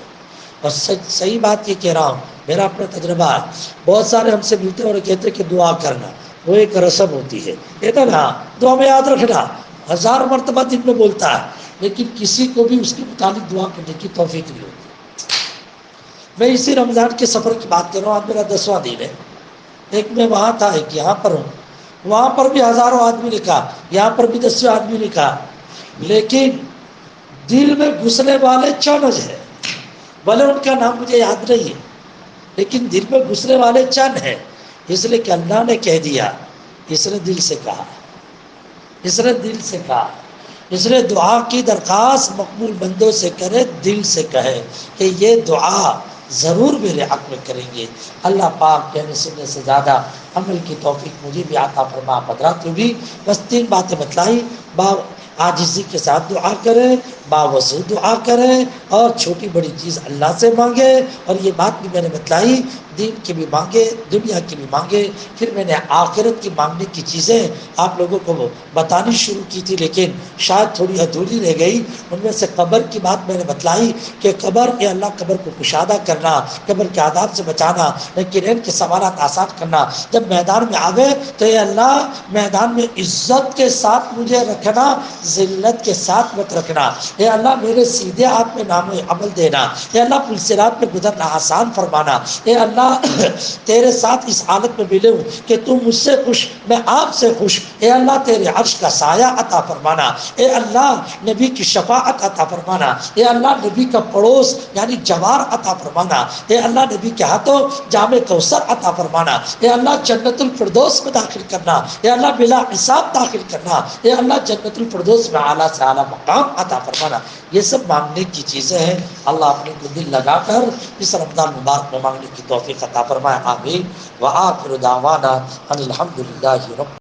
اور صحیح بات یہ کہہ رہا ہوں، میرا اپنا تجربہ ہے، بہت سارے ہم سے ملتے ہیں اور کہتے ہیں کہ دعا کرنا وہ ایک رسم ہوتی ہے، کہتا نا دعا میں یاد رکھنا 1000 مرتبہ دن میں بولتا ہے، لیکن کسی کو بھی اس کے مطابق دعا کرنے کی توفیق نہیں ہوتی۔ میں اسی رمضان کے سفر کی بات کر رہا ہوں، آج میرا 10واں دن ہے۔ ایک میں وہاں تھا، ایک یہاں پر ہوں، وہاں پر بھی ہزاروں آدمی لکھا، یہاں پر بھی 10 آدمی لکھا، لیکن دل میں گھسنے والے چند ہیں، بھلے ان کا نام مجھے یاد نہیں ہے لیکن دل میں گھسنے والے چند ہیں، اس لیے کہ اللہ نے کہہ دیا، اس نے دل سے کہا، اس نے دل سے کہا، اس نے دعا کی درخواست مقبول بندوں سے کرے، دل سے کہے کہ یہ دعا ضرور میرے حق میں کریں گے۔ اللہ پاک کہنے سننے سے زیادہ عمل کی توفیق مجھے بھی عطا فرما، حضرات کو بھی۔ بس 3 باتیں بتلائی، عاجزی کے ساتھ دعا کریں، باوضو دعا کریں اور چھوٹی بڑی چیز اللہ سے مانگے. اور یہ بات بھی میں نے بتلائی، دین کی بھی مانگے، دنیا کی بھی مانگے. پھر میں نے آخرت کی مانگنے کی چیزیں آپ لوگوں کو بتانی شروع کی تھی، لیکن شاید تھوڑی ادھوری رہ گئی. ان میں سے قبر کی بات میں نے بتلائی کہ قبر، اے اللہ قبر کو کشادہ کرنا، قبر کے عذاب سے بچانا، لیکن کے سوالات آسان کرنا. جب میدان میں آوے تو اے اللہ میدان میں عزت کے ساتھ مجھے رکھنا، ذلت کے ساتھ مت رکھنا. اے اللہ میرے سیدھے ہاتھ میں نام عمل دینا. اے اللہ پل صراط میں گزرنا آسان فرمانا. اے اللہ تیرے ساتھ اس حالت میں ملے ہوں کہ تم مجھ سے خوش، میں آپ سے خوش. اے اللہ تیرے عرش کا سایہ عطا فرمانا. اے اللہ نبی کی شفاعت عطا فرمانا. اے اللہ نبی کا پڑوس یعنی جوار عطا فرمانا. اے اللہ نبی کے ہاتھوں جام کوثر عطا فرمانا. اے اللہ جنت الفردوس میں داخل کرنا. اے اللہ بلا حساب داخل کرنا. اے اللہ جنت الفردوس میں اعلیٰ سے اعلیٰ مقام عطا فرمانا. یہ سب مانگنے کی چیزیں ہیں. اللہ اپنے کو دل لگا کر اس رمضان مبارک میں مانگنے کی توفیق عطا فرمائے. آمین. وآخر دعوانا ان الحمد للہ رب